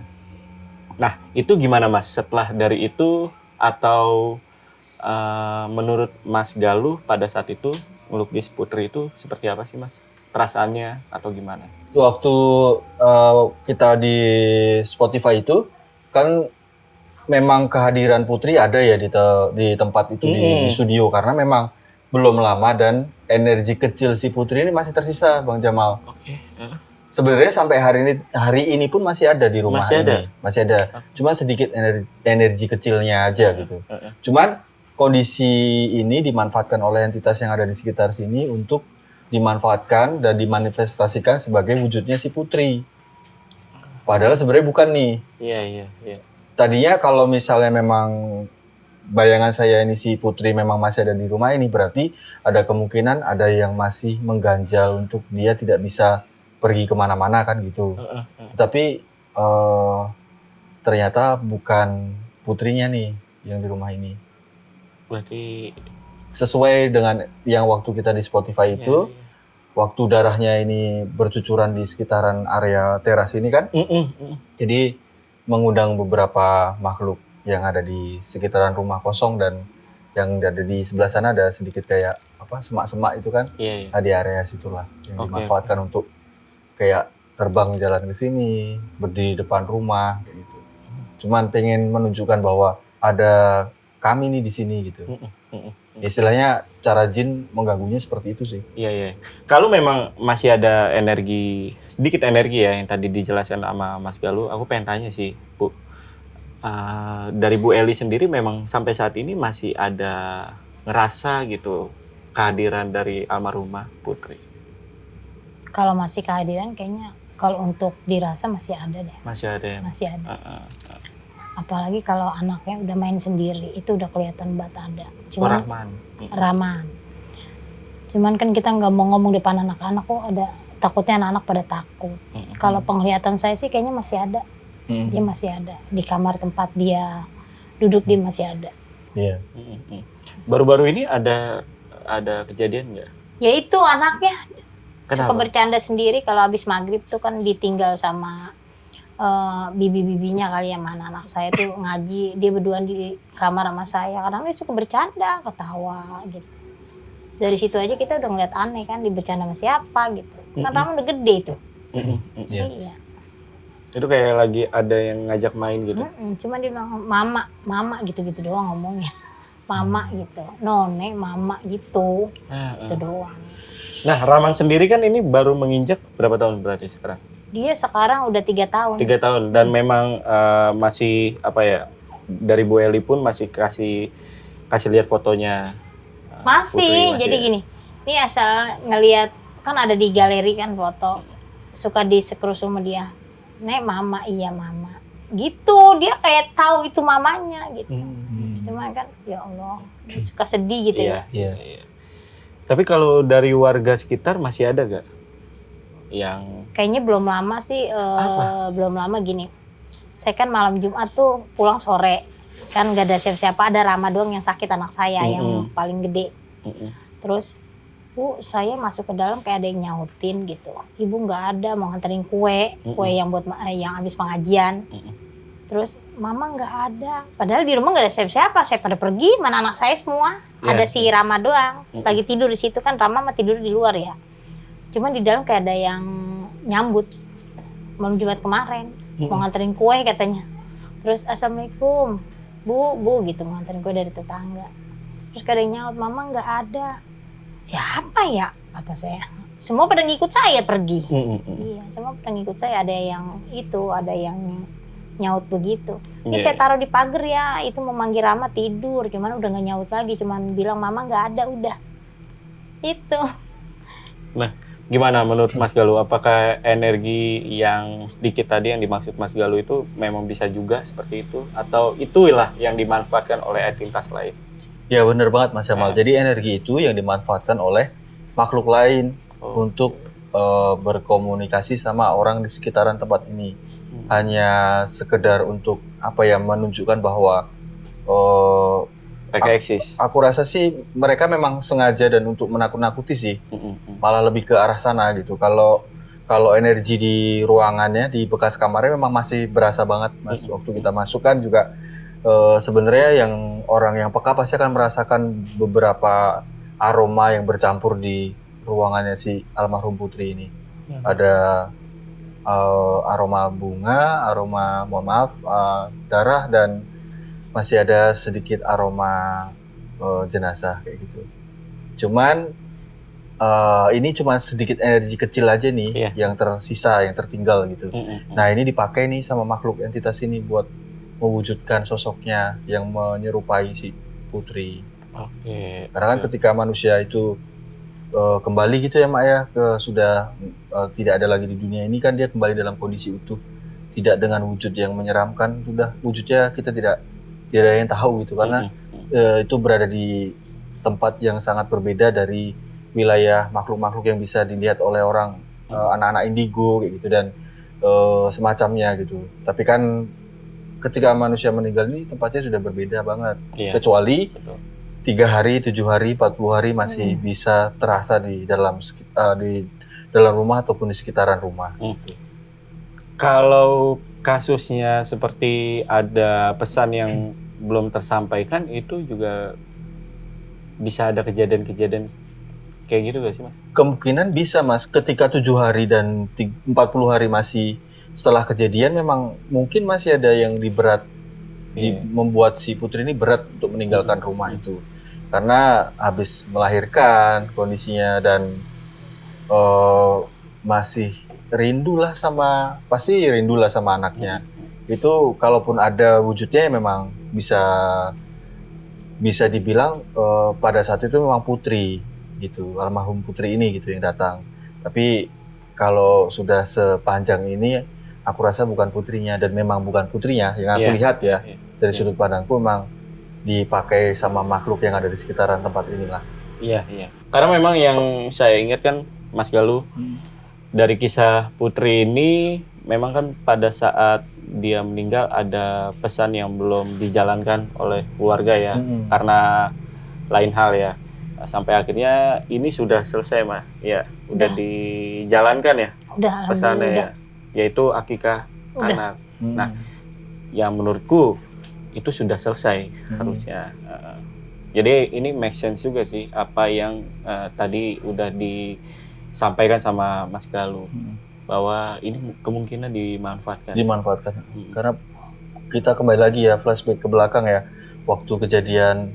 Nah, itu gimana Mas? Setelah dari itu atau menurut Mas Galuh pada saat itu melukis putri itu seperti apa sih Mas? Perasaannya atau gimana? Waktu kita di Spotify itu kan memang kehadiran putri ada ya di tempat itu di studio karena memang belum lama dan energi kecil si putri ini masih tersisa Bang Jamal. sebenarnya sampai hari ini pun masih ada di rumah Masih ada? ini. Masih ada. Cuma sedikit energi kecilnya aja gitu. Cuman kondisi ini dimanfaatkan oleh entitas yang ada di sekitar sini untuk dimanfaatkan dan dimanifestasikan sebagai wujudnya si Putri. Padahal sebenarnya bukan nih. Iya. Tadinya kalau misalnya memang bayangan saya ini si Putri memang masih ada di rumah ini, berarti ada kemungkinan ada yang masih mengganjal untuk dia tidak bisa pergi kemana-mana kan gitu. Tapi ternyata bukan putrinya nih yang di rumah ini. Berarti Sesuai dengan yang waktu kita di Spotify itu, waktu darahnya ini bercucuran di sekitaran area teras ini kan, jadi mengundang beberapa makhluk yang ada di sekitaran rumah kosong, dan yang ada di sebelah sana ada sedikit kayak apa semak-semak itu kan, Iya. di area situlah yang Oke, dimanfaatkan untuk kayak terbang jalan ke sini, berdiri depan rumah kayak gitu. Cuman pengen menunjukkan bahwa ada kami nih di sini gitu. Istilahnya cara jin mengganggunya seperti itu sih. Iya. Kalau memang masih ada sedikit energi ya yang tadi dijelaskan sama Mas Galuh, aku pengen tanya sih, Bu. Dari Bu Eli sendiri memang sampai saat ini masih ada ngerasa gitu kehadiran dari almarhumah Putri? Kalau masih kehadiran kayaknya kalau untuk dirasa masih ada deh. Masih ada ya? Masih ada. Apalagi kalau anaknya udah main sendiri, itu udah kelihatan banget ada. Cuman Rahman. Cuman kan kita nggak mau ngomong depan anak-anak, kok ada takutnya anak-anak pada takut. Kalau penglihatan saya sih kayaknya masih ada. Dia masih ada di kamar tempat dia duduk, dia masih ada. Iya. Baru-baru ini ada kejadian nggak? Ya itu anaknya Kenapa? suka bercanda sendiri kalau habis maghrib tuh kan ditinggal sama bibi-bibinya kali ya, mana anak saya tuh ngaji, dia berduaan di kamar sama saya, kadang dia suka bercanda, ketawa gitu. Dari situ aja kita udah ngeliat aneh kan, dibercanda sama siapa gitu. Kan Rahman udah gede tuh. Iya. Itu kayak lagi ada yang ngajak main gitu. Cuma dia bilang mama gitu-gitu doang ngomongnya. Mama gitu, none, mama gitu. Itu doang. Nah, Rahman sendiri kan ini baru menginjak berapa tahun berarti sekarang? Dia sekarang udah 3 tahun. 3 tahun dan memang masih apa ya, dari Bu Eli pun masih kasih lihat fotonya. Masih, Putri, jadi gini, ini asal ngelihat kan ada di galeri kan foto, suka di-scroll sama dia. Nek mama, iya mama. Gitu, dia kayak tahu itu mamanya gitu. Cuma kan ya Allah, suka sedih gitu ya. Iya. Tapi kalau dari warga sekitar masih ada gak yang Kayaknya belum lama sih, belum lama gini. Saya kan malam Jumat tuh pulang sore, kan gak ada siapa-siapa, ada Rama doang yang sakit, anak saya yang paling gede. Terus, Bu, saya masuk ke dalam kayak ada yang nyautin gitu. Ibu nggak ada, mau nganterin kue yang buat yang habis pengajian. Terus Mama nggak ada. Padahal di rumah nggak ada siapa-siapa, saya pada pergi, mana anak saya semua. Ada si Rama doang, lagi tidur di situ kan, Rama mah tidur di luar ya. Cuman di dalam kayak ada yang nyambut malam Jumat kemarin, mau nganterin kue katanya. Terus Assalamualaikum, Bu gitu, mau nganterin kue dari tetangga. Terus kadang nyaut, Mama nggak ada. Siapa ya, kata saya. Semua pada ngikut saya pergi. Iya, semua pada ngikut saya. Ada yang itu, ada yang nyaut begitu. Ini saya taruh di pagar ya, itu mau manggil Rama tidur, cuman udah nggak nyaut lagi, cuman bilang Mama nggak ada, udah. Itu. Nah, gimana menurut Mas Galuh? Apakah energi yang sedikit tadi yang dimaksud Mas Galuh itu memang bisa juga seperti itu? Atau itulah yang dimanfaatkan oleh entitas lain? Ya benar banget Mas Jamal. Jadi energi itu yang dimanfaatkan oleh makhluk lain untuk berkomunikasi sama orang di sekitaran tempat ini. Hanya sekedar untuk apa ya, menunjukkan bahwa mereka eksis. Aku rasa sih mereka memang sengaja dan untuk menakut-nakuti sih. Malah lebih ke arah sana gitu. Kalau energi di ruangannya, di bekas kamarnya memang masih berasa banget Mas. Waktu kita masuk kan juga sebenarnya yang orang yang peka pasti akan merasakan beberapa aroma yang bercampur di ruangannya si almarhum Putri ini. Ada aroma bunga, aroma darah, dan masih ada sedikit aroma jenazah kayak gitu. Cuman ini cuma sedikit energi kecil aja nih yang tersisa, yang tertinggal gitu. Nah ini dipakai nih sama makhluk entitas ini buat mewujudkan sosoknya yang menyerupai si Putri. Karena kan ketika manusia itu kembali gitu ya Mak ya, sudah tidak ada lagi di dunia ini kan, dia kembali dalam kondisi utuh, tidak dengan wujud yang menyeramkan. Sudah wujudnya kita tidak ada yang tahu gitu, karena itu berada di tempat yang sangat berbeda dari wilayah makhluk-makhluk yang bisa dilihat oleh orang, anak-anak indigo kayak gitu dan semacamnya gitu. Tapi kan ketika manusia meninggal ini tempatnya sudah berbeda banget, kecuali 3 hari, 7 hari, 40 hari masih bisa terasa di dalam rumah ataupun di sekitaran rumah. Kalau kasusnya seperti ada pesan yang belum tersampaikan, itu juga bisa ada kejadian-kejadian kayak gitu gak sih Mas? Kemungkinan bisa Mas, ketika 7 hari dan 40 hari masih setelah kejadian, memang mungkin masih ada yang membuat si Putri ini berat untuk meninggalkan rumah itu. Karena habis melahirkan kondisinya dan masih pasti rindulah sama anaknya. Itu kalaupun ada wujudnya memang bisa dibilang pada saat itu memang Putri gitu, almarhum Putri ini gitu yang datang. Tapi kalau sudah sepanjang ini, aku rasa bukan putrinya, dan memang bukan putrinya yang aku lihat ya. Dari sudut pandangku memang dipakai sama makhluk yang ada di sekitaran tempat inilah. Iya. Karena memang yang saya ingat kan Mas Galuh, dari kisah Putri ini memang kan pada saat dia meninggal ada pesan yang belum dijalankan oleh keluarga ya, karena lain hal ya. Sampai akhirnya ini sudah selesai Mas. Ya, udah dijalankan ya. Udah, pesannya ya, yaitu akikah anak. Nah, yang menurutku itu sudah selesai harusnya. Jadi ini make sense juga sih apa yang tadi udah disampaikan sama Mas Galuh, bahwa ini kemungkinan dimanfaatkan. Karena kita kembali lagi ya, flashback ke belakang ya, waktu kejadian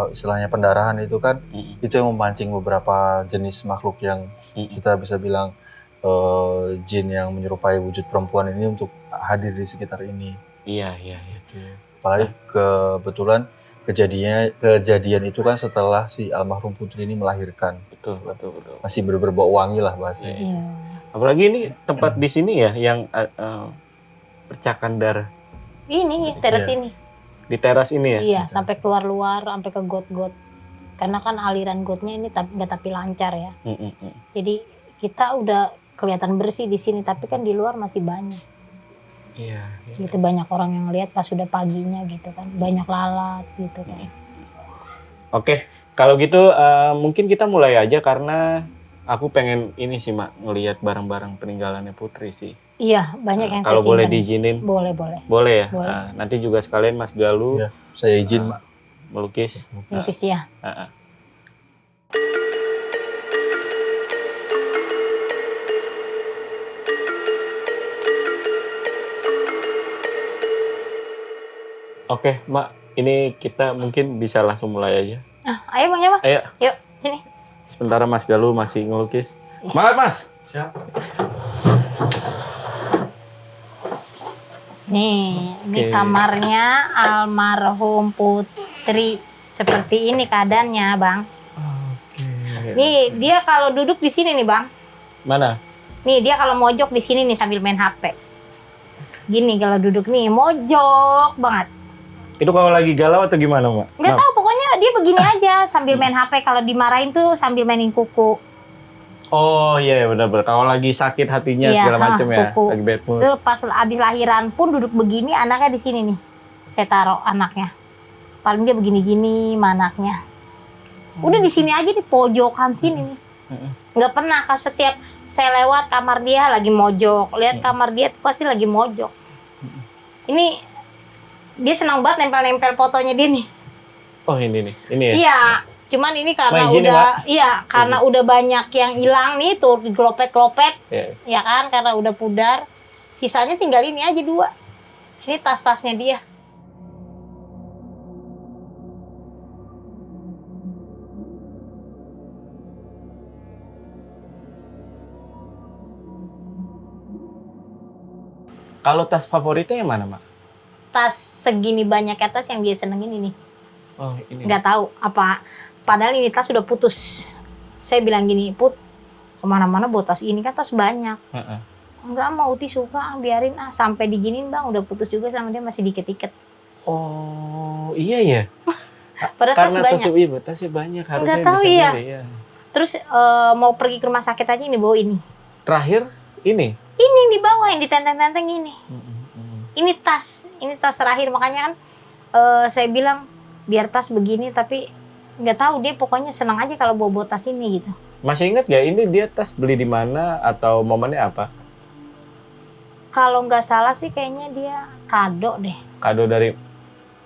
istilahnya pendarahan itu kan, itu yang memancing beberapa jenis makhluk yang kita bisa bilang jin yang menyerupai wujud perempuan ini untuk hadir di sekitar ini. Iya. Apalagi kebetulan kejadian itu kan setelah si almarhum Putri ini melahirkan. Betul. Masih berbau wangi lah bahasanya. Apalagi ini tempat di sini ya yang percikan darah. Ini teras ini. Di teras ini ya? Iya, sampai keluar-luar, sampai ke got-got. Karena kan aliran gotnya ini nggak tapi lancar ya. Jadi kita udah kelihatan bersih di sini, tapi kan di luar masih banyak. Iya. Gitu, banyak orang yang lihat pas sudah paginya gitu kan, banyak lalat gitu kan. Oke, kalau gitu mungkin kita mulai aja, karena aku pengen ini sih Mak, ngelihat barang-barang peninggalannya Putri sih. Iya, banyak yang kalau boleh diizinin. Boleh ya. Boleh. Nanti juga sekalian Mas Galuh. Ya, saya izin Mak. Melukis ya. Oke, Mak, ini kita mungkin bisa langsung mulai aja. Ayo Bang Jamal. Ayo. Yuk, sini. Sementara Mas Galuh masih ngelukis. Semangat Mas. Siap. Nih, ini kamarnya almarhum Putri. Seperti ini keadaannya, Bang. Nih, dia kalau duduk di sini nih, Bang. Mana? Nih, dia kalau mojok di sini nih sambil main HP. Gini kalau duduk nih, mojok banget. Itu kalau lagi galau atau gimana, Mbak? Nggak tahu, pokoknya dia begini aja sambil main HP. Kalau dimarahin tuh sambil mainin kuku. Oh iya, benar-benar. Kalau lagi sakit hatinya segala macam ya, lagi bad mood. Itu pas abis lahiran pun duduk begini, anaknya di sini nih. Saya taruh anaknya. Paling dia begini-gini, anaknya. Udah di sini aja di pojokan sini nih. Nggak pernah, kalau setiap saya lewat kamar dia lagi mojok, lihat kamar dia tuh pasti lagi mojok. Ini dia senang banget nempel-nempel fotonya dia nih. Oh ini nih, ini ya? Iya, cuman ini karena izin, karena udah banyak yang hilang nih tuh, glopet-glopet, ya kan, karena udah pudar. Sisanya tinggal ini aja 2. Ini tas-tasnya dia. Kalau tas favoritnya yang mana, Mak? Tas segini banyaknya tas yang dia senengin ini. Oh, ini. Nggak tahu apa. Padahal ini tas sudah putus. Saya bilang gini, Put, kemana-mana bawa tas ini kan tas banyak. Enggak mau, Uti suka, biarin sampai diginin bang, udah putus juga sama dia masih dikit-dikit. Oh iya ya. Padahal tas banyak. Iya, tasnya banyak harusnya Nggak tahu bisa ya. milih, ya. Terus mau pergi ke rumah sakit aja ini bawa ini. Terakhir ini. Ini yang dibawa, yang ditenteng-tenteng ini. Ini tas terakhir, makanya kan saya bilang biar tas begini, tapi nggak tahu dia pokoknya senang aja kalau bawa tas ini gitu. Masih ingat gak ini dia tas beli di mana atau momennya apa? Kalau nggak salah sih kayaknya dia kado deh. Kado dari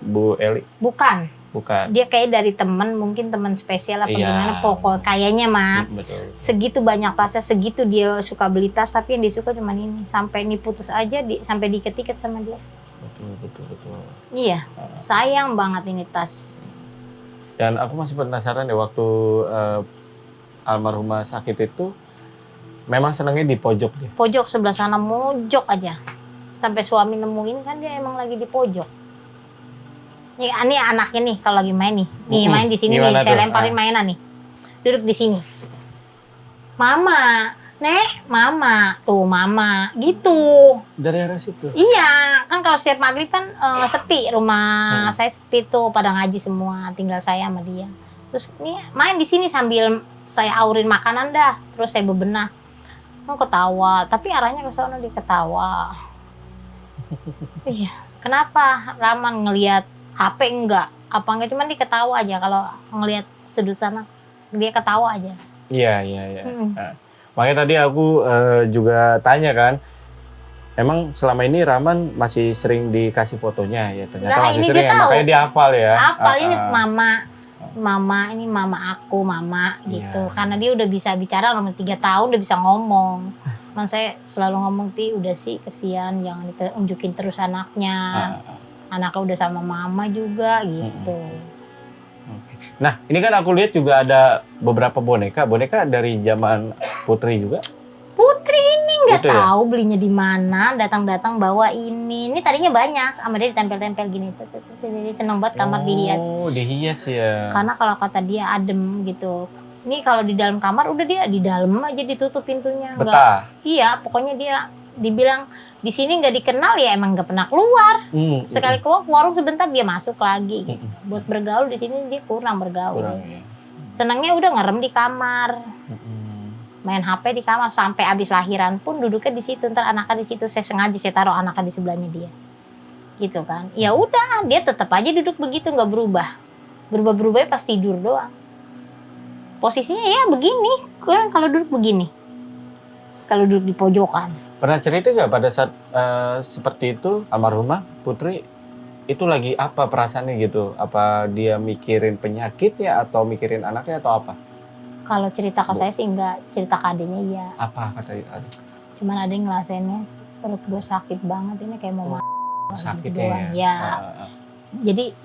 Bu Eli? Bukan. Dia kayak dari teman, mungkin teman spesial apa gimana, pokok kayaknya mah. Betul. Segitu banyak tasnya, segitu dia suka beli tas, tapi yang disuka cuma ini. Sampai ini putus aja, sampai dikit-dikit sama dia. Betul. Iya, sayang banget ini tas. Dan aku masih penasaran deh, waktu almarhumah sakit itu, memang senangnya di pojok dia? Pojok sebelah sana, mojok aja. Sampai suami nemuin kan dia emang lagi di pojok. Nih, ini anaknya nih kalau lagi main nih. Nih main di sini nih, saya lemparin mainan nih. Duduk di sini. Mama, Nek, Mama, tuh Mama, gitu. Dari arah situ? Iya, kan kalau setiap maghrib kan sepi, rumah saya sepi tuh, pada ngaji semua, tinggal saya sama dia. Terus nih main di sini sambil saya aurin makanan dah, terus saya bebenah. Mau ketawa, tapi arahnya ke sana dia ketawa. Iya, kenapa Raman ngelihat HP enggak? Apa enggak, cuman dia ketawa aja kalau ngelihat sudut sana. Dia ketawa aja. Iya. Nah, makanya tadi aku juga tanya kan, emang selama ini Raman masih sering dikasih fotonya ya? Ternyata masih sering ya, makanya dia hafal ya? Hafal, ini Mama, ini Mama aku, Mama gitu. Karena dia udah bisa bicara, nomor 3 tahun udah bisa ngomong. Man, saya selalu ngomong, Ti, udah sih kesian, jangan ditunjukin terus anaknya. Anaknya udah sama Mama juga gitu. Nah, ini kan aku lihat juga ada beberapa boneka dari zaman Putri juga. Putri ini nggak gitu tahu belinya di mana, datang-datang bawa ini. Ini tadinya banyak, sama dia ditempel-tempel gini. Jadi seneng banget kamar dihias. Oh, dihias ya. Karena kalau kata dia adem gitu. Ini kalau di dalam kamar udah dia di dalam aja ditutup pintunya. Betah. Iya, pokoknya dia dibilang di sini nggak dikenal ya emang nggak pernah keluar. Sekali keluar ke warung sebentar dia masuk lagi. Gitu. Buat bergaul di sini dia kurang bergaul. Ya. Senangnya udah ngerem di kamar. Main HP di kamar sampai abis lahiran pun duduknya di situ. Ntar anaknya di situ, saya sengaja saya taruh anaknya di sebelahnya dia. Gitu kan. Ya udah, dia tetap aja duduk begitu, nggak berubah. Berubah-berubahnya pas tidur doang. Posisinya ya begini, kalau duduk begini. Kalau duduk di pojokan. Pernah cerita nggak pada saat seperti itu almarhumah Putri itu lagi apa perasaannya gitu? Apa dia mikirin penyakit ya atau mikirin anaknya atau apa? Kalau cerita ke saya sih enggak, cerita ke adiknya iya. Apa kata adik? Cuman ada yang ngerasainnya perut gue sakit banget, ini kayak mau sakitnya ya.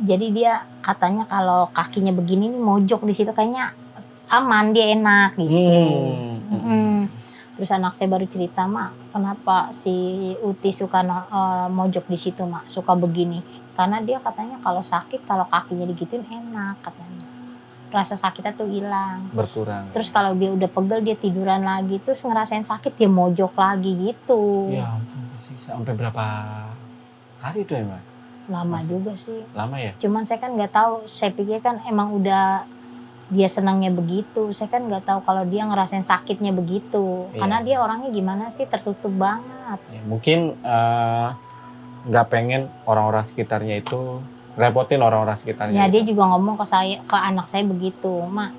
Jadi dia katanya kalau kakinya begini nih mojok di situ kayaknya aman, dia enak gitu. Terus anak saya baru cerita, Mak, kenapa si Uti suka mojok di situ, Mak, suka begini? Karena dia katanya kalau sakit, kalau kakinya digituin enak katanya. Rasa sakitnya tuh hilang. Berkurang. Terus kalau dia udah pegel, dia tiduran lagi, terus ngerasain sakit, dia mojok lagi gitu. Ya ampun, sih sampai berapa hari itu ya, Mbak? Lama juga sih. Lama ya? Cuman saya kan nggak tahu, saya pikir kan emang udah dia senangnya begitu. Saya kan nggak tahu kalau dia ngerasain sakitnya begitu. Iya. Karena dia orangnya gimana sih, tertutup banget. Ya, mungkin nggak pengen orang-orang sekitarnya itu repotin orang-orang sekitarnya. Ya dia juga ngomong ke saya, ke anak saya begitu, Mak,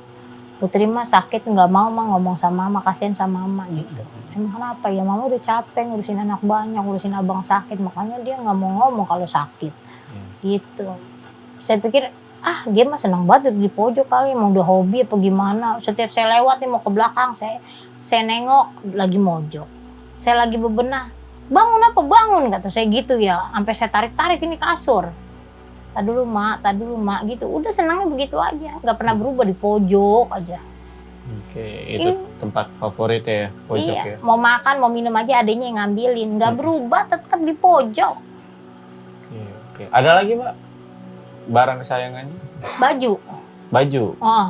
Putri mah sakit nggak mau mah ngomong sama Mama, kasihan sama Mama gitu. Emang kenapa ya, Mama udah capek ngurusin anak banyak, ngurusin abang sakit, makanya dia nggak mau ngomong kalau sakit. Gitu. Saya pikir dia mah senang banget di pojok kali, emang udah hobi apa gimana. Setiap saya lewat nih mau ke belakang, saya nengok lagi mojok. Saya lagi bebenah, bangun apa bangun, kata saya gitu ya. Sampai saya tarik-tarik ini kasur. Tak dulu mak gitu. Udah senangnya begitu aja, nggak pernah berubah, di pojok aja. Oke, itu tempat favorit ya, pojok Iya, ya. mau makan, mau minum aja adanya yang ngambilin. Nggak berubah, tetap di pojok. Oke. Ada lagi Mbak? Barang kesayangannya? Baju. Baju. Oh.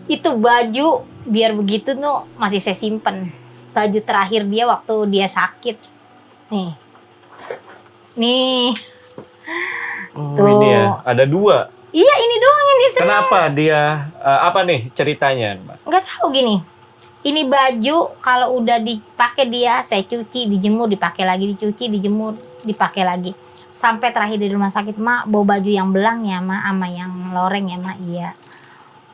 Itu baju, biar begitu tuh masih saya simpen. Baju terakhir dia waktu dia sakit. Nih. Nih. Oh, Tuh. ini ya. Ada 2. Iya, ini doang yang dia senang. Kenapa dia apa nih ceritanya, Mbak? Nggak tahu gini. Ini baju kalau udah dipakai dia, saya cuci, dijemur, dipakai lagi, dicuci, dijemur, dipakai lagi. Sampai terakhir di rumah sakit, Mak, bau baju yang belang ya, Mak, sama yang loreng ya, Mak, iya.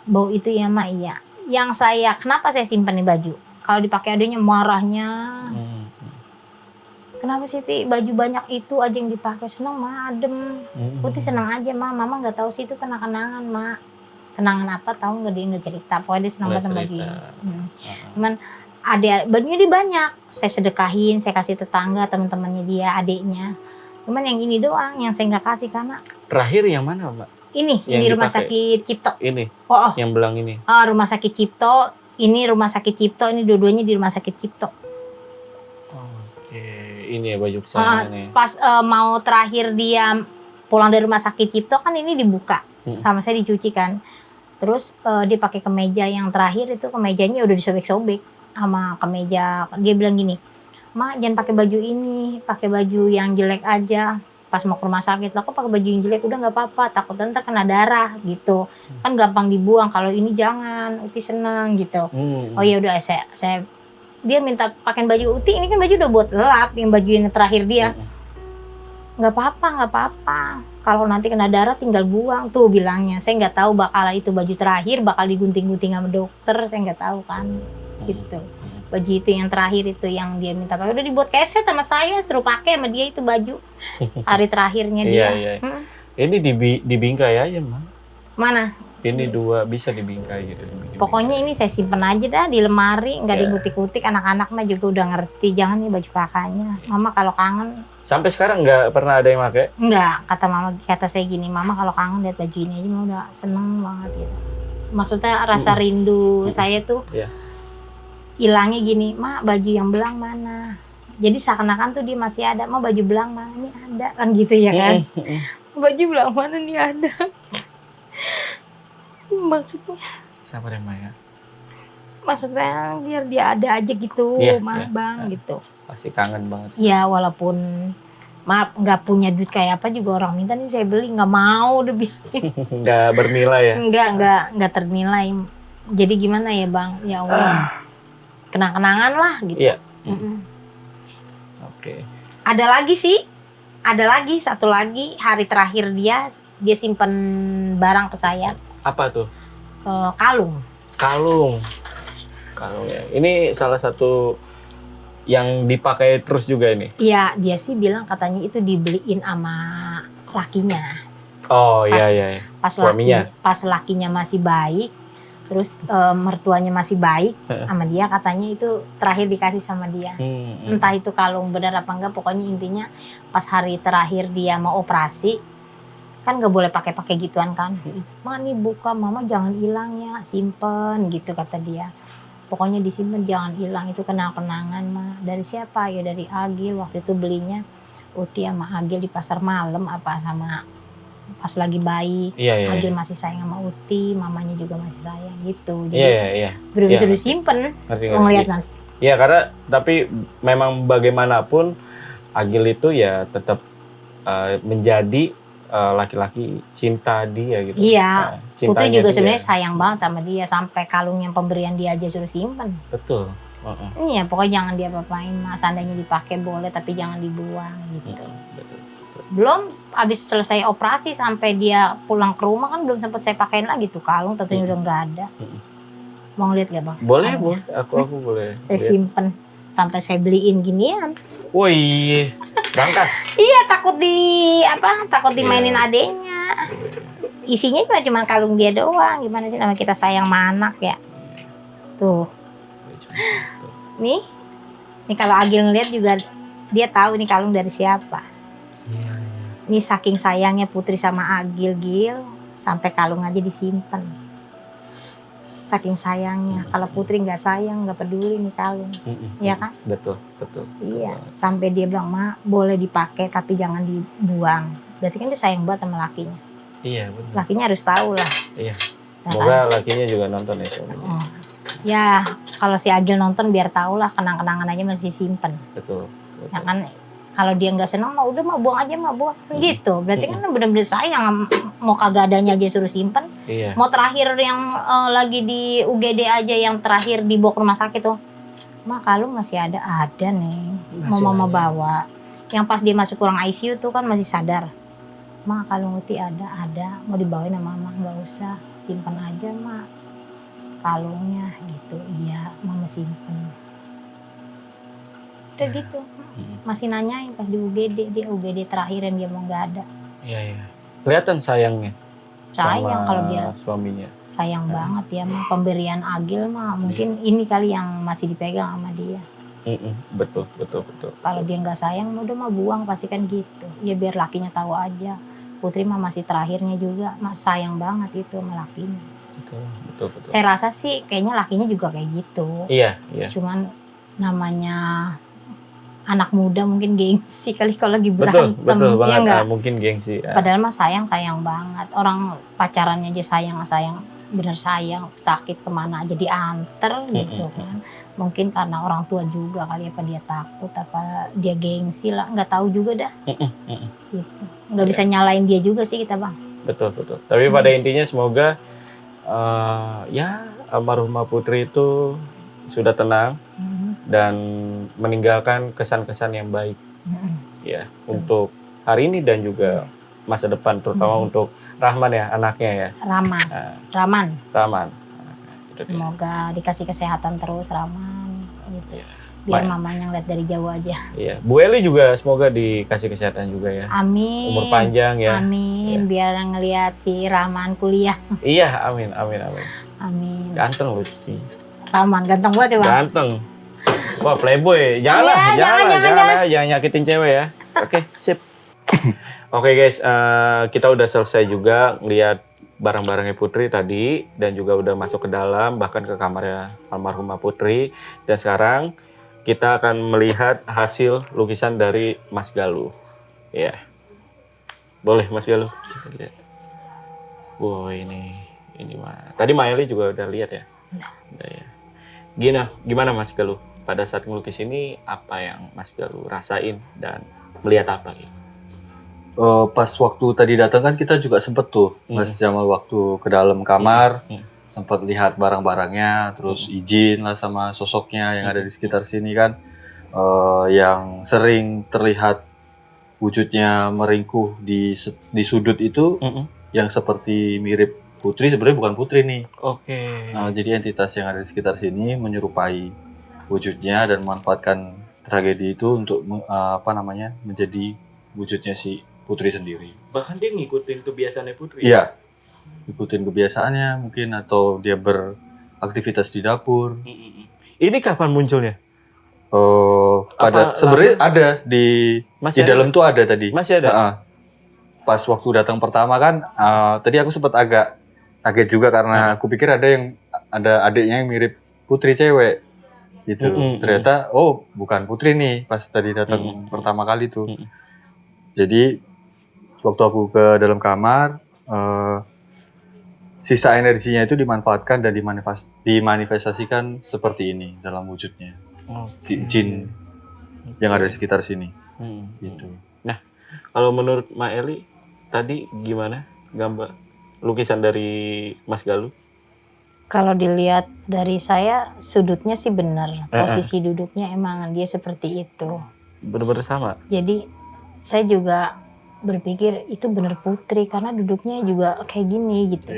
Bau itu ya, Mak, iya. Yang kenapa saya simpan nih baju? Kalau dipakai adanya marahnya. Kenapa sih Ti, baju banyak itu aja yang dipakai? Senang, Mak, adem. Putih senang aja, Mak. Mama nggak tahu sih itu kenang-kenangan, Mak. Kenangan apa tahu nggak, dia nggak cerita. Pokoknya dia senang banget sama baju ini. Cuman bajunya dia banyak. Saya sedekahin, saya kasih tetangga, teman-temannya dia, adiknya. Cuman yang ini doang yang saya nggak kasih karena Terakhir yang mana, Mbak? ini Yang di rumah dipakai? sakit Cipto. Ini. Oh. Yang belang ini. Oh, rumah sakit Cipto. Ini rumah sakit Cipto. Ini dua-duanya di rumah sakit Cipto. Oke, ini ya baju kesayangannya. Pas mau terakhir dia pulang dari rumah sakit Cipto kan ini dibuka. Sama saya dicuci kan. Terus dia pakai kemeja yang terakhir itu, kemejanya udah disobek-sobek sama kemeja. Dia bilang gini, "Mak, jangan pakai baju ini, pakai baju yang jelek aja." Pas mau ke rumah sakit, "Lah kok pakai baju yang jelek?" "Udah nggak apa-apa, takut ntar kena darah gitu. Kan gampang dibuang, kalau ini jangan, Uti seneng gitu." Oh ya udah, saya dia minta pakai baju Uti, ini kan baju udah buat lap, yang baju yang terakhir dia. Nggak apa-apa. Kalau nanti kena darah tinggal buang tuh bilangnya. Saya nggak tahu bakal itu baju terakhir bakal digunting-gunting sama dokter, saya nggak tahu kan gitu. Baju itu yang terakhir itu yang dia minta pakai udah dibuat keset sama saya, suruh pakai sama dia itu baju hari terakhirnya dia. Iya. Ini dibingkai aja, Mbak. Mana? Ini 2 bisa dibingkai gitu. Pokoknya ini saya simpen aja dah di lemari, nggak digutik-gutik. Anak-anak mah juga udah ngerti, jangan nih baju kakaknya. Mama kalau kangen. Sampai sekarang nggak pernah ada yang pakai? Nggak, kata saya gini, Mama kalau kangen lihat baju ini aja mah udah seneng banget gitu. Maksudnya rasa rindu saya tuh hilangnya gini, "Mak, baju yang belang mana?" Jadi seakan-akan tuh dia masih ada, "Mak, baju belang mana?" "Ini ada," kan gitu ya kan. "Baju belang mana nih ada?" Maksudnya Sabar ya, Mbak ya. Maksudnya biar dia ada aja gitu, Bang gitu. Pasti kangen banget. Ya walaupun maaf nggak punya duit kayak apa juga orang minta nih saya beli, nggak mau udah biarin. Nggak bernilai ya? Nggak ternilai. Jadi gimana ya Bang, ya Allah, kenang-kenangan lah gitu. Iya. Oke. Ada lagi satu lagi hari terakhir dia simpen barang ke saya. Apa tuh? Kalung ya. Ini salah satu yang dipakai terus juga ini. Iya, dia sih bilang katanya itu dibeliin sama lakinya. Oh iya. Pas lakinya masih baik, terus mertuanya masih baik sama dia, katanya itu terakhir dikasih sama dia. Entah itu kalung benar apa enggak, pokoknya intinya pas hari terakhir dia mau operasi, kan nggak boleh pakai gituan kan. "Ma, nih buka, Mama jangan hilang ya, simpen," gitu kata dia. "Pokoknya disimpan jangan hilang, itu kenang-kenangan mah." "Dari siapa?" "Ya dari Agil, waktu itu belinya Uti sama Agil di pasar malam apa sama pas lagi baik." Iya. Agil masih sayang sama Uti, mamanya juga masih sayang gitu. Jadi Iya. bener-bener sudah simpen. Mau ngeliat Mas. Iya, karena tapi memang bagaimanapun Agil itu ya tetap menjadi laki-laki cinta dia gitu. Iya, Putri juga dia. sebenarnya sayang banget sama dia, sampai kalung yang pemberian dia aja suruh simpen. Betul. Iya, pokoknya jangan dia apa-apain, Mas. Seandainya dipakai boleh, tapi jangan dibuang gitu. Betul. Belum habis selesai operasi sampai dia pulang ke rumah kan belum sempat saya pakein lagi tuh kalung, tentunya udah nggak ada. Mau ngeliat gak Bang? Boleh. Aku boleh. Saya simpen sampai saya beliin ginian. Wih, Bangkas. Iya, takut dimainin adenya. Isinya cuma kalung dia doang. Gimana sih, nama kita sayang sama anak ya. Tuh. Nih kalau Agil ngeliat juga dia tahu nih kalung dari siapa. Nih saking sayangnya Putri sama Agil, Gil. Sampai kalung aja disimpan. Saking sayangnya. Kalau Putri nggak sayang, nggak peduli nih kalung. Iya kan? Betul, betul. Iya. Sampai dia bilang, "Ma, boleh dipakai tapi jangan dibuang." Berarti kan dia sayang banget sama lakinya. Iya, betul. Lakinya harus tahu lah. Iya. Semoga lakinya juga nonton ya suaminya. Oh. Ya, kalau si Agil nonton biar tahu lah, kenang-kenangan aja masih simpen. Betul. Ya kan, kalau dia nggak senang, mah udah mah buang aja, mah buang. Gitu. Berarti kan bener-bener sayang, mau kagak adanya aja suruh simpen. Iya. Mau terakhir yang lagi di UGD aja, yang terakhir dibawa ke rumah sakit tuh, "Ma, kalung masih ada nih, mau Masih mama ada. bawa." Yang pas dia masuk ruang ICU tuh kan masih sadar. "Ma, kalung Uti ada, mau dibawain sama mama." "Nggak usah, simpen aja, Ma, kalungnya." Gitu. "Iya, mama simpen." Udah gitu. Masih nanyain pas di UGD, dia UGD terakhir yang dia mau nggak ada. Iya, iya. Kelihatan sayangnya. Sayang sama kalau dia. suaminya. Sayang banget ya, mah pemberian Agil mah mungkin ini kali yang masih dipegang sama dia. Betul. Kalau dia nggak sayang, udah mah buang, pasti kan gitu. Ya biar lakinya tahu aja. Putri mah masih terakhirnya juga, mah sayang banget itu sama lakinya. Betul. Saya rasa sih kayaknya lakinya juga kayak gitu. Iya. Cuman namanya anak muda mungkin gengsi kali kalau lagi berantem. Betul ya banget. nggak? Mungkin gengsi. Padahal mah sayang banget. Orang pacarannya aja sayang, bener sayang, sakit kemana aja dianter gitu kan. Mungkin karena orang tua juga kali, apa dia takut, apa dia gengsi lah, nggak tahu juga dah. Gitu. Nggak bisa nyalain dia juga sih kita, Bang. Betul. Tapi pada intinya semoga ya almarhumah Putri itu sudah tenang dan meninggalkan kesan-kesan yang baik ya untuk hari ini dan juga masa depan, terutama untuk Rahman ya, anaknya ya. Rahman. Semoga dikasih kesehatan terus Rahman gitu. Biar mamanya ngeliat dari jauh aja. Iya. Bu Eli juga semoga dikasih kesehatan juga ya. Amin. Umur panjang ya. Amin. Biar ngeliat si Rahman kuliah. Iya, amin. Ganteng loh sih. Rahman ganteng banget ya, Bang. Ganteng. Wah, playboy. Jangan nyakitin cewek ya. Oke, sip. Oke guys, kita udah selesai juga lihat barang-barangnya Putri tadi dan juga udah masuk ke dalam, bahkan ke kamarnya almarhumah Putri. Dan sekarang kita akan melihat hasil lukisan dari Mas Galuh. Ya. Boleh Mas Galuh. Lihat. Wow, ini mah. Tadi Maeli juga udah lihat ya. Udah ya. Gimana Mas Galuh? Pada saat ngelukis ini apa yang Mas Galuh rasain dan melihat apa gitu? Pas waktu tadi datang kan kita juga sempet tuh Mas Jamal waktu ke dalam kamar sempat lihat barang-barangnya, terus izin lah sama sosoknya yang ada di sekitar sini kan, yang sering terlihat wujudnya meringkuh di sudut itu, yang seperti mirip Putri, sebenarnya bukan Putri nih. Oke. Nah, jadi entitas yang ada di sekitar sini menyerupai wujudnya dan memanfaatkan tragedi itu untuk menjadi wujudnya si Putri sendiri. Bahkan dia ngikutin kebiasaannya Putri. Iya, ngikutin kebiasaannya mungkin, atau dia beraktivitas di dapur. Ini kapan munculnya? Sebenarnya ada di dalam tuh ada tadi. Masih ada. Pas waktu datang pertama kan, tadi aku sempat agak kaget juga karena aku pikir ada adiknya yang mirip Putri cewek. Gitu. Ternyata bukan Putri nih pas tadi datang pertama kali tuh. Jadi waktu aku ke dalam kamar, sisa energinya itu dimanfaatkan dan dimanifestasikan seperti ini dalam wujudnya. Si jin yang ada di sekitar sini. Gitu. Nah, kalau menurut Ma Eli tadi gimana gambar lukisan dari Mas Galuh? Kalau dilihat dari saya, sudutnya sih benar. Posisi duduknya emang dia seperti itu. Benar-benar sama. Jadi saya juga berpikir itu benar Putri karena duduknya juga kayak gini gitu.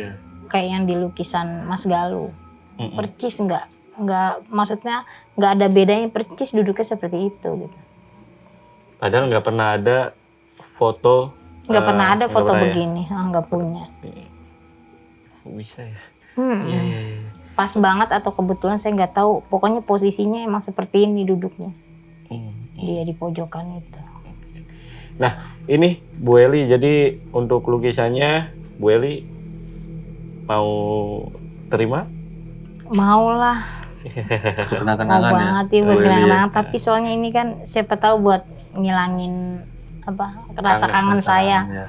Kayak yang di lukisan Mas Galuh. Percis enggak maksudnya nggak ada bedanya, percis duduknya seperti itu gitu. Padahal nggak pernah ada foto. Nggak pernah ada foto begini, nggak punya. Bisa ya. Pas banget atau kebetulan saya nggak tahu, pokoknya posisinya emang seperti ini duduknya. Dia di pojokan itu. Nah ini Bu Eli, jadi untuk lukisannya Bu Eli Mau terima? Mau lah. Untuk Mau kenangan-kenangan ya. banget ya buat Oh, iya. kenang-kenangan. Tapi soalnya ini kan siapa tahu buat ngilangin rasa kangen saya. Ya.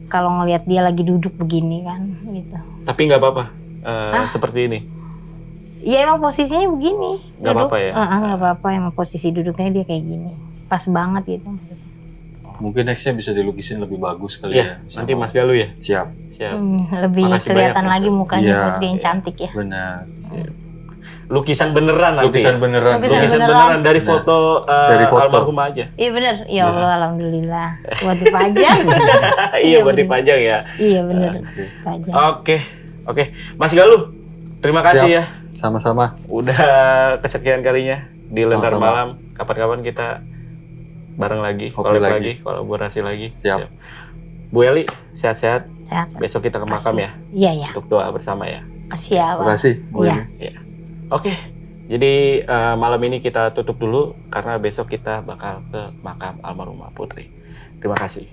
Kalau ngelihat dia lagi duduk begini kan gitu. Tapi nggak apa-apa seperti ini. Ya emang posisinya begini. Nggak apa-apa ya? Nggak apa-apa, emang posisi duduknya dia kayak gini. Pas banget gitu. Mungkin nextnya bisa dilukisin lebih bagus kali Iya, ya. nanti Mas Galuh ya. Siap. Siap. Lebih Makasih kelihatan banyak, lagi Mas. mukanya Iya, Putri yang iya. cantik ya. Benar. Lukisan beneran nanti. Lukisan beneran. Lukisan Lukisan beneran. beneran dari Nah, foto, dari foto. almarhum aja. Iya bener. Ya Allah, alhamdulillah. Buat dipajang. Iya, buat dipajang ya. Iya bener. Oke. Pajang. Oke. Mas Galuh, terima kasih Siap. ya. Sama-sama. Udah kesekian kalinya di Lentar Sama-sama. Malam. Kapan-kapan kita bareng lagi, Ngopi collab lagi. lagi, kolaborasi lagi. Siap. Bu Eli, sehat-sehat. Sehat. Besok kita ke makam ya Iya ya. untuk doa bersama ya. Siap. Makasih. Bu Iya. Eli. Oke. Jadi malam ini kita tutup dulu karena besok kita bakal ke makam almarhumah Putri. Terima kasih.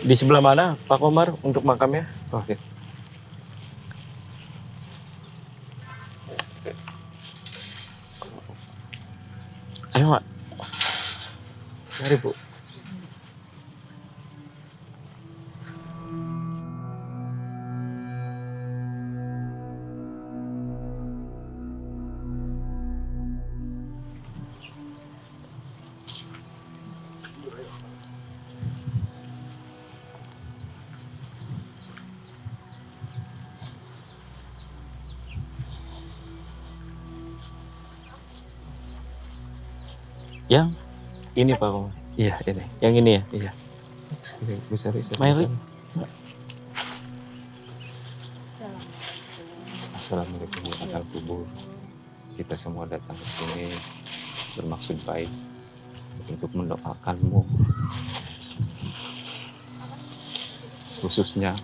Di sebelah mana Pak Komar untuk makamnya? Oke. Ayo, Mak. Mari, Bu. Yang ini Pak Komar. Iya, ini. Yang ini ya? Iya. Ini bisa. Mari. Assalamualaikum warahmatullahi wabarakatuh. Kita semua datang ke sini bermaksud baik untuk mendoakanmu, khususnya.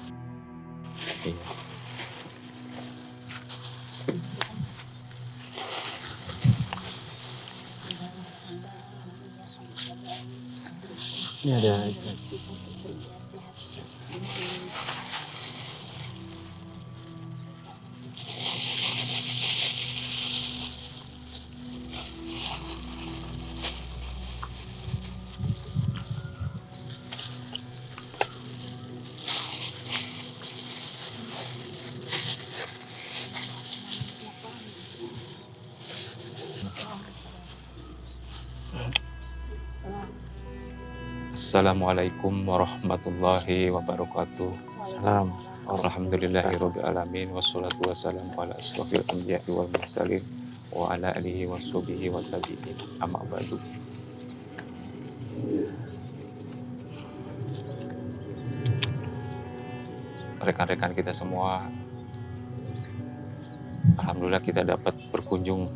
Iya. Ini ada. Assalamualaikum warahmatullahi wabarakatuh. Salam. Alhamdulillahirabbil alamin wassalatu wassalamu ala asrofil anbiya'i wal mursalin wa ala alihi washabihi wa tabi'in. Amma ba'du. Rekan-rekan kita semua, alhamdulillah kita dapat berkunjung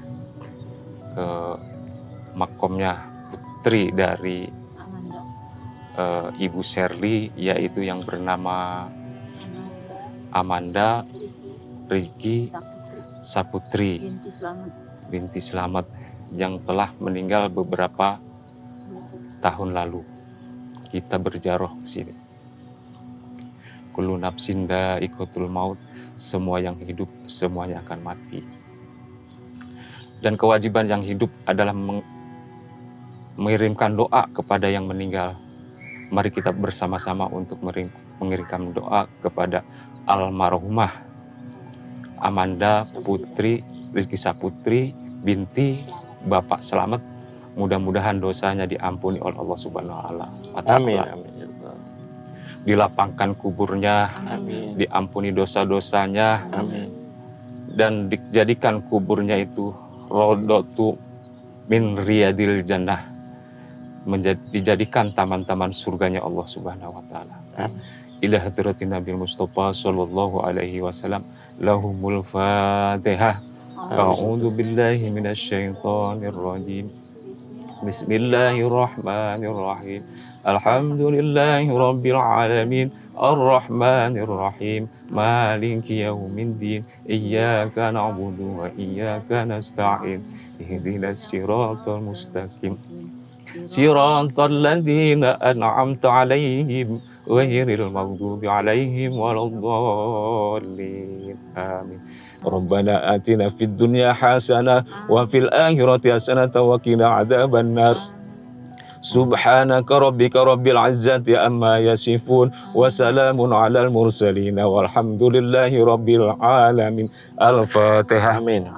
ke makomnya putri dari Ibu Sherly, yaitu yang bernama Amanda Rizky Saputri binti Slamet yang telah meninggal beberapa tahun lalu. Kita berjaroh ke sini. Kullu nafsin dha'iqatul maut, semua yang hidup semuanya akan mati. Dan kewajiban yang hidup adalah mengirimkan doa kepada yang meninggal. Mari kita bersama-sama untuk mengirimkan doa kepada almarhumah Amanda Putri Rizky Saputri binti Bapak Slamet. Mudah-mudahan dosanya diampuni oleh Allah Subhanahu wa Ta'ala. Amin. Dilapangkan kuburnya, Amin. diampuni dosa-dosanya, Amin. dan dijadikan kuburnya itu rodatu min riyadil jannah, dijadikan taman-taman surganya Allah Subhanahu wa Ta'ala. Ila hadratin Nabi Mustafa sallallahu alaihi wasallam, lahumul Fatihah. A'udzu billahi minasyaitonir rajim. Bismillahirrahmanirrahim. Alhamdulillahi rabbil alamin. الرحمن الرحيم مالك يوم الدين إياك نعبد وإياك نستعين اهدنا الصراط المستقيم صراط الذين أنعمت عليهم غير المغضوب عليهم ولا الضالين آمين ربنا آتنا في الدنيا حسنة وفي الآخرة حسنة وقنا عذاب النار سبحانك ربك رب العزة عما يصفون وسلام على المرسلين والحمد لله رب العالمين الفاتحة Amin.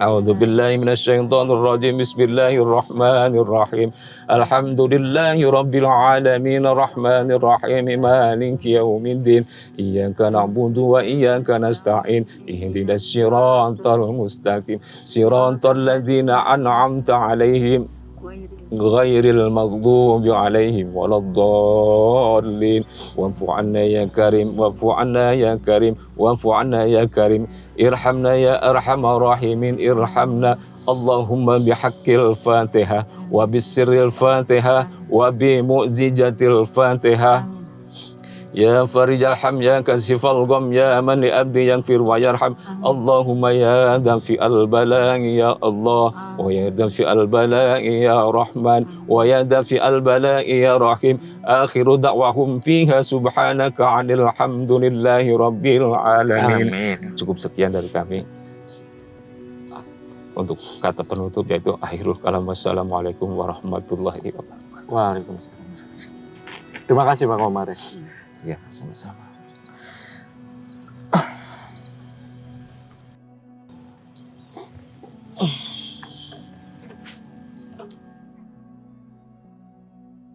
أعوذ بالله من الشيطان الرجيم بسم الله الرحمن الرحيم الحمد لله رب العالمين الرحمن الرحيم مالك يوم الدين إياك نعبد وإياك نستعين اهدنا الصراط المستقيم صراط الذين أنعمت عليهم غير المغضوب عليهم ولا الضالين واعف عنا يا كريم واعف عنا يا كريم واعف عنا يا كريم ارحمنا يا أرحم الراحمين ارحمنا اللهم بحق الفاتحة وبسر الفاتحة وبمؤزجة الفاتحة يا فرج الحم يا كشف الغم يا من لأبدي يغفر ويرحم اللهم يا دافع البلاء يا الله ويا دافع البلاء يا رحمن ويا دافع البلاء يا رحيم آخر دعواهم فيها سبحانك عن الحمد لله رب العالمين. Cukup sekian dari kami. Untuk kata penutup yaitu akhirul kalam wassalamualaikum warahmatullahi wabarakatuh. Waalaikumsalam. Terima kasih Pak Komar. Ya, sama-sama.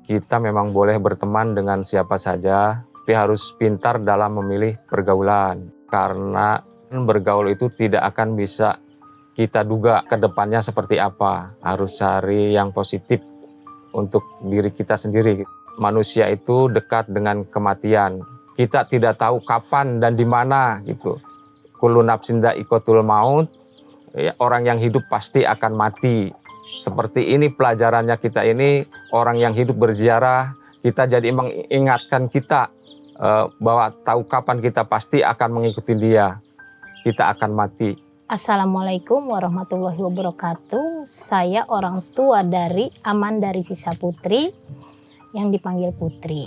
Kita memang boleh berteman dengan siapa saja, tapi harus pintar dalam memilih pergaulan. Karena bergaul itu tidak akan bisa kita duga ke depannya seperti apa. Harus cari yang positif untuk diri kita sendiri. Manusia itu dekat dengan kematian. Kita tidak tahu kapan dan di mana gitu. Kullu nafsin dha'iqatul maut. Ya, orang yang hidup pasti akan mati. Seperti ini pelajarannya kita ini, orang yang hidup berziarah, kita jadi mengingatkan kita bahwa tahu kapan kita pasti akan mengikuti dia. Kita akan mati. Assalamualaikum warahmatullahi wabarakatuh. Saya orang tua dari Aman dari Sisa Putri yang dipanggil Putri.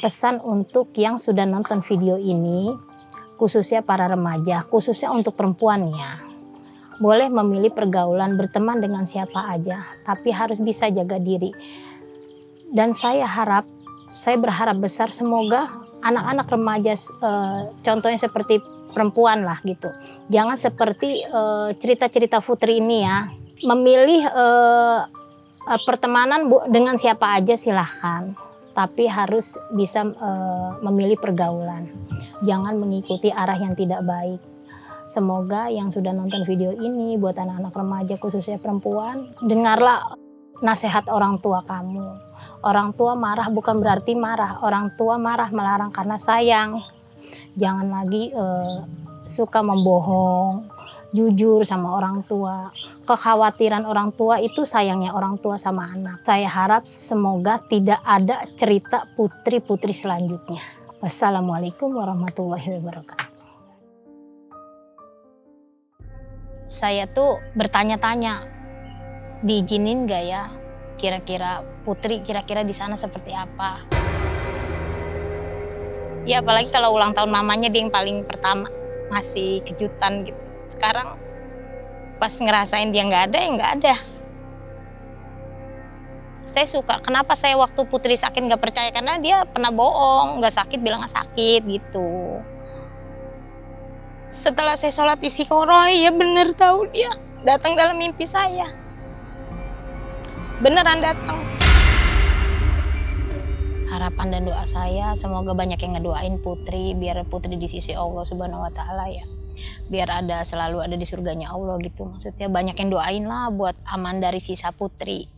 Pesan untuk yang sudah nonton video ini, khususnya para remaja, khususnya untuk perempuannya, boleh memilih pergaulan, berteman dengan siapa aja, tapi harus bisa jaga diri. Dan saya berharap besar semoga anak-anak remaja, contohnya seperti perempuan lah gitu. Jangan seperti cerita-cerita Putri ini ya, memilih pertemanan dengan siapa aja silahkan, tapi harus bisa memilih pergaulan. Jangan mengikuti arah yang tidak baik. Semoga yang sudah nonton video ini buat anak-anak remaja khususnya perempuan, dengarlah nasihat orang tua kamu. Orang tua marah bukan berarti marah, orang tua marah melarang karena sayang. Jangan lagi suka membohong, jujur sama orang tua. Kekhawatiran orang tua itu sayangnya orang tua sama anak. Saya harap semoga tidak ada cerita putri-putri selanjutnya. Wassalamualaikum warahmatullahi wabarakatuh. Saya tuh bertanya-tanya, diizinin gak ya kira-kira Putri kira-kira di sana seperti apa? Ya apalagi kalau ulang tahun mamanya dia yang paling pertama, ngasih kejutan gitu. Sekarang pas ngerasain dia nggak ada, ya nggak ada. Saya suka, kenapa saya waktu Putri sakit nggak percaya, karena dia pernah bohong, nggak sakit bilang nggak sakit gitu. Setelah saya sholat istiqoroh, ya bener tahu dia datang dalam mimpi saya, beneran datang. Harapan dan doa saya semoga banyak yang ngedoain Putri biar Putri di sisi Allah Subhanahu wa taala ya. Biar selalu ada di surganya Allah gitu. Maksudnya banyak yang doain lah buat Aman dari Sisa Putri.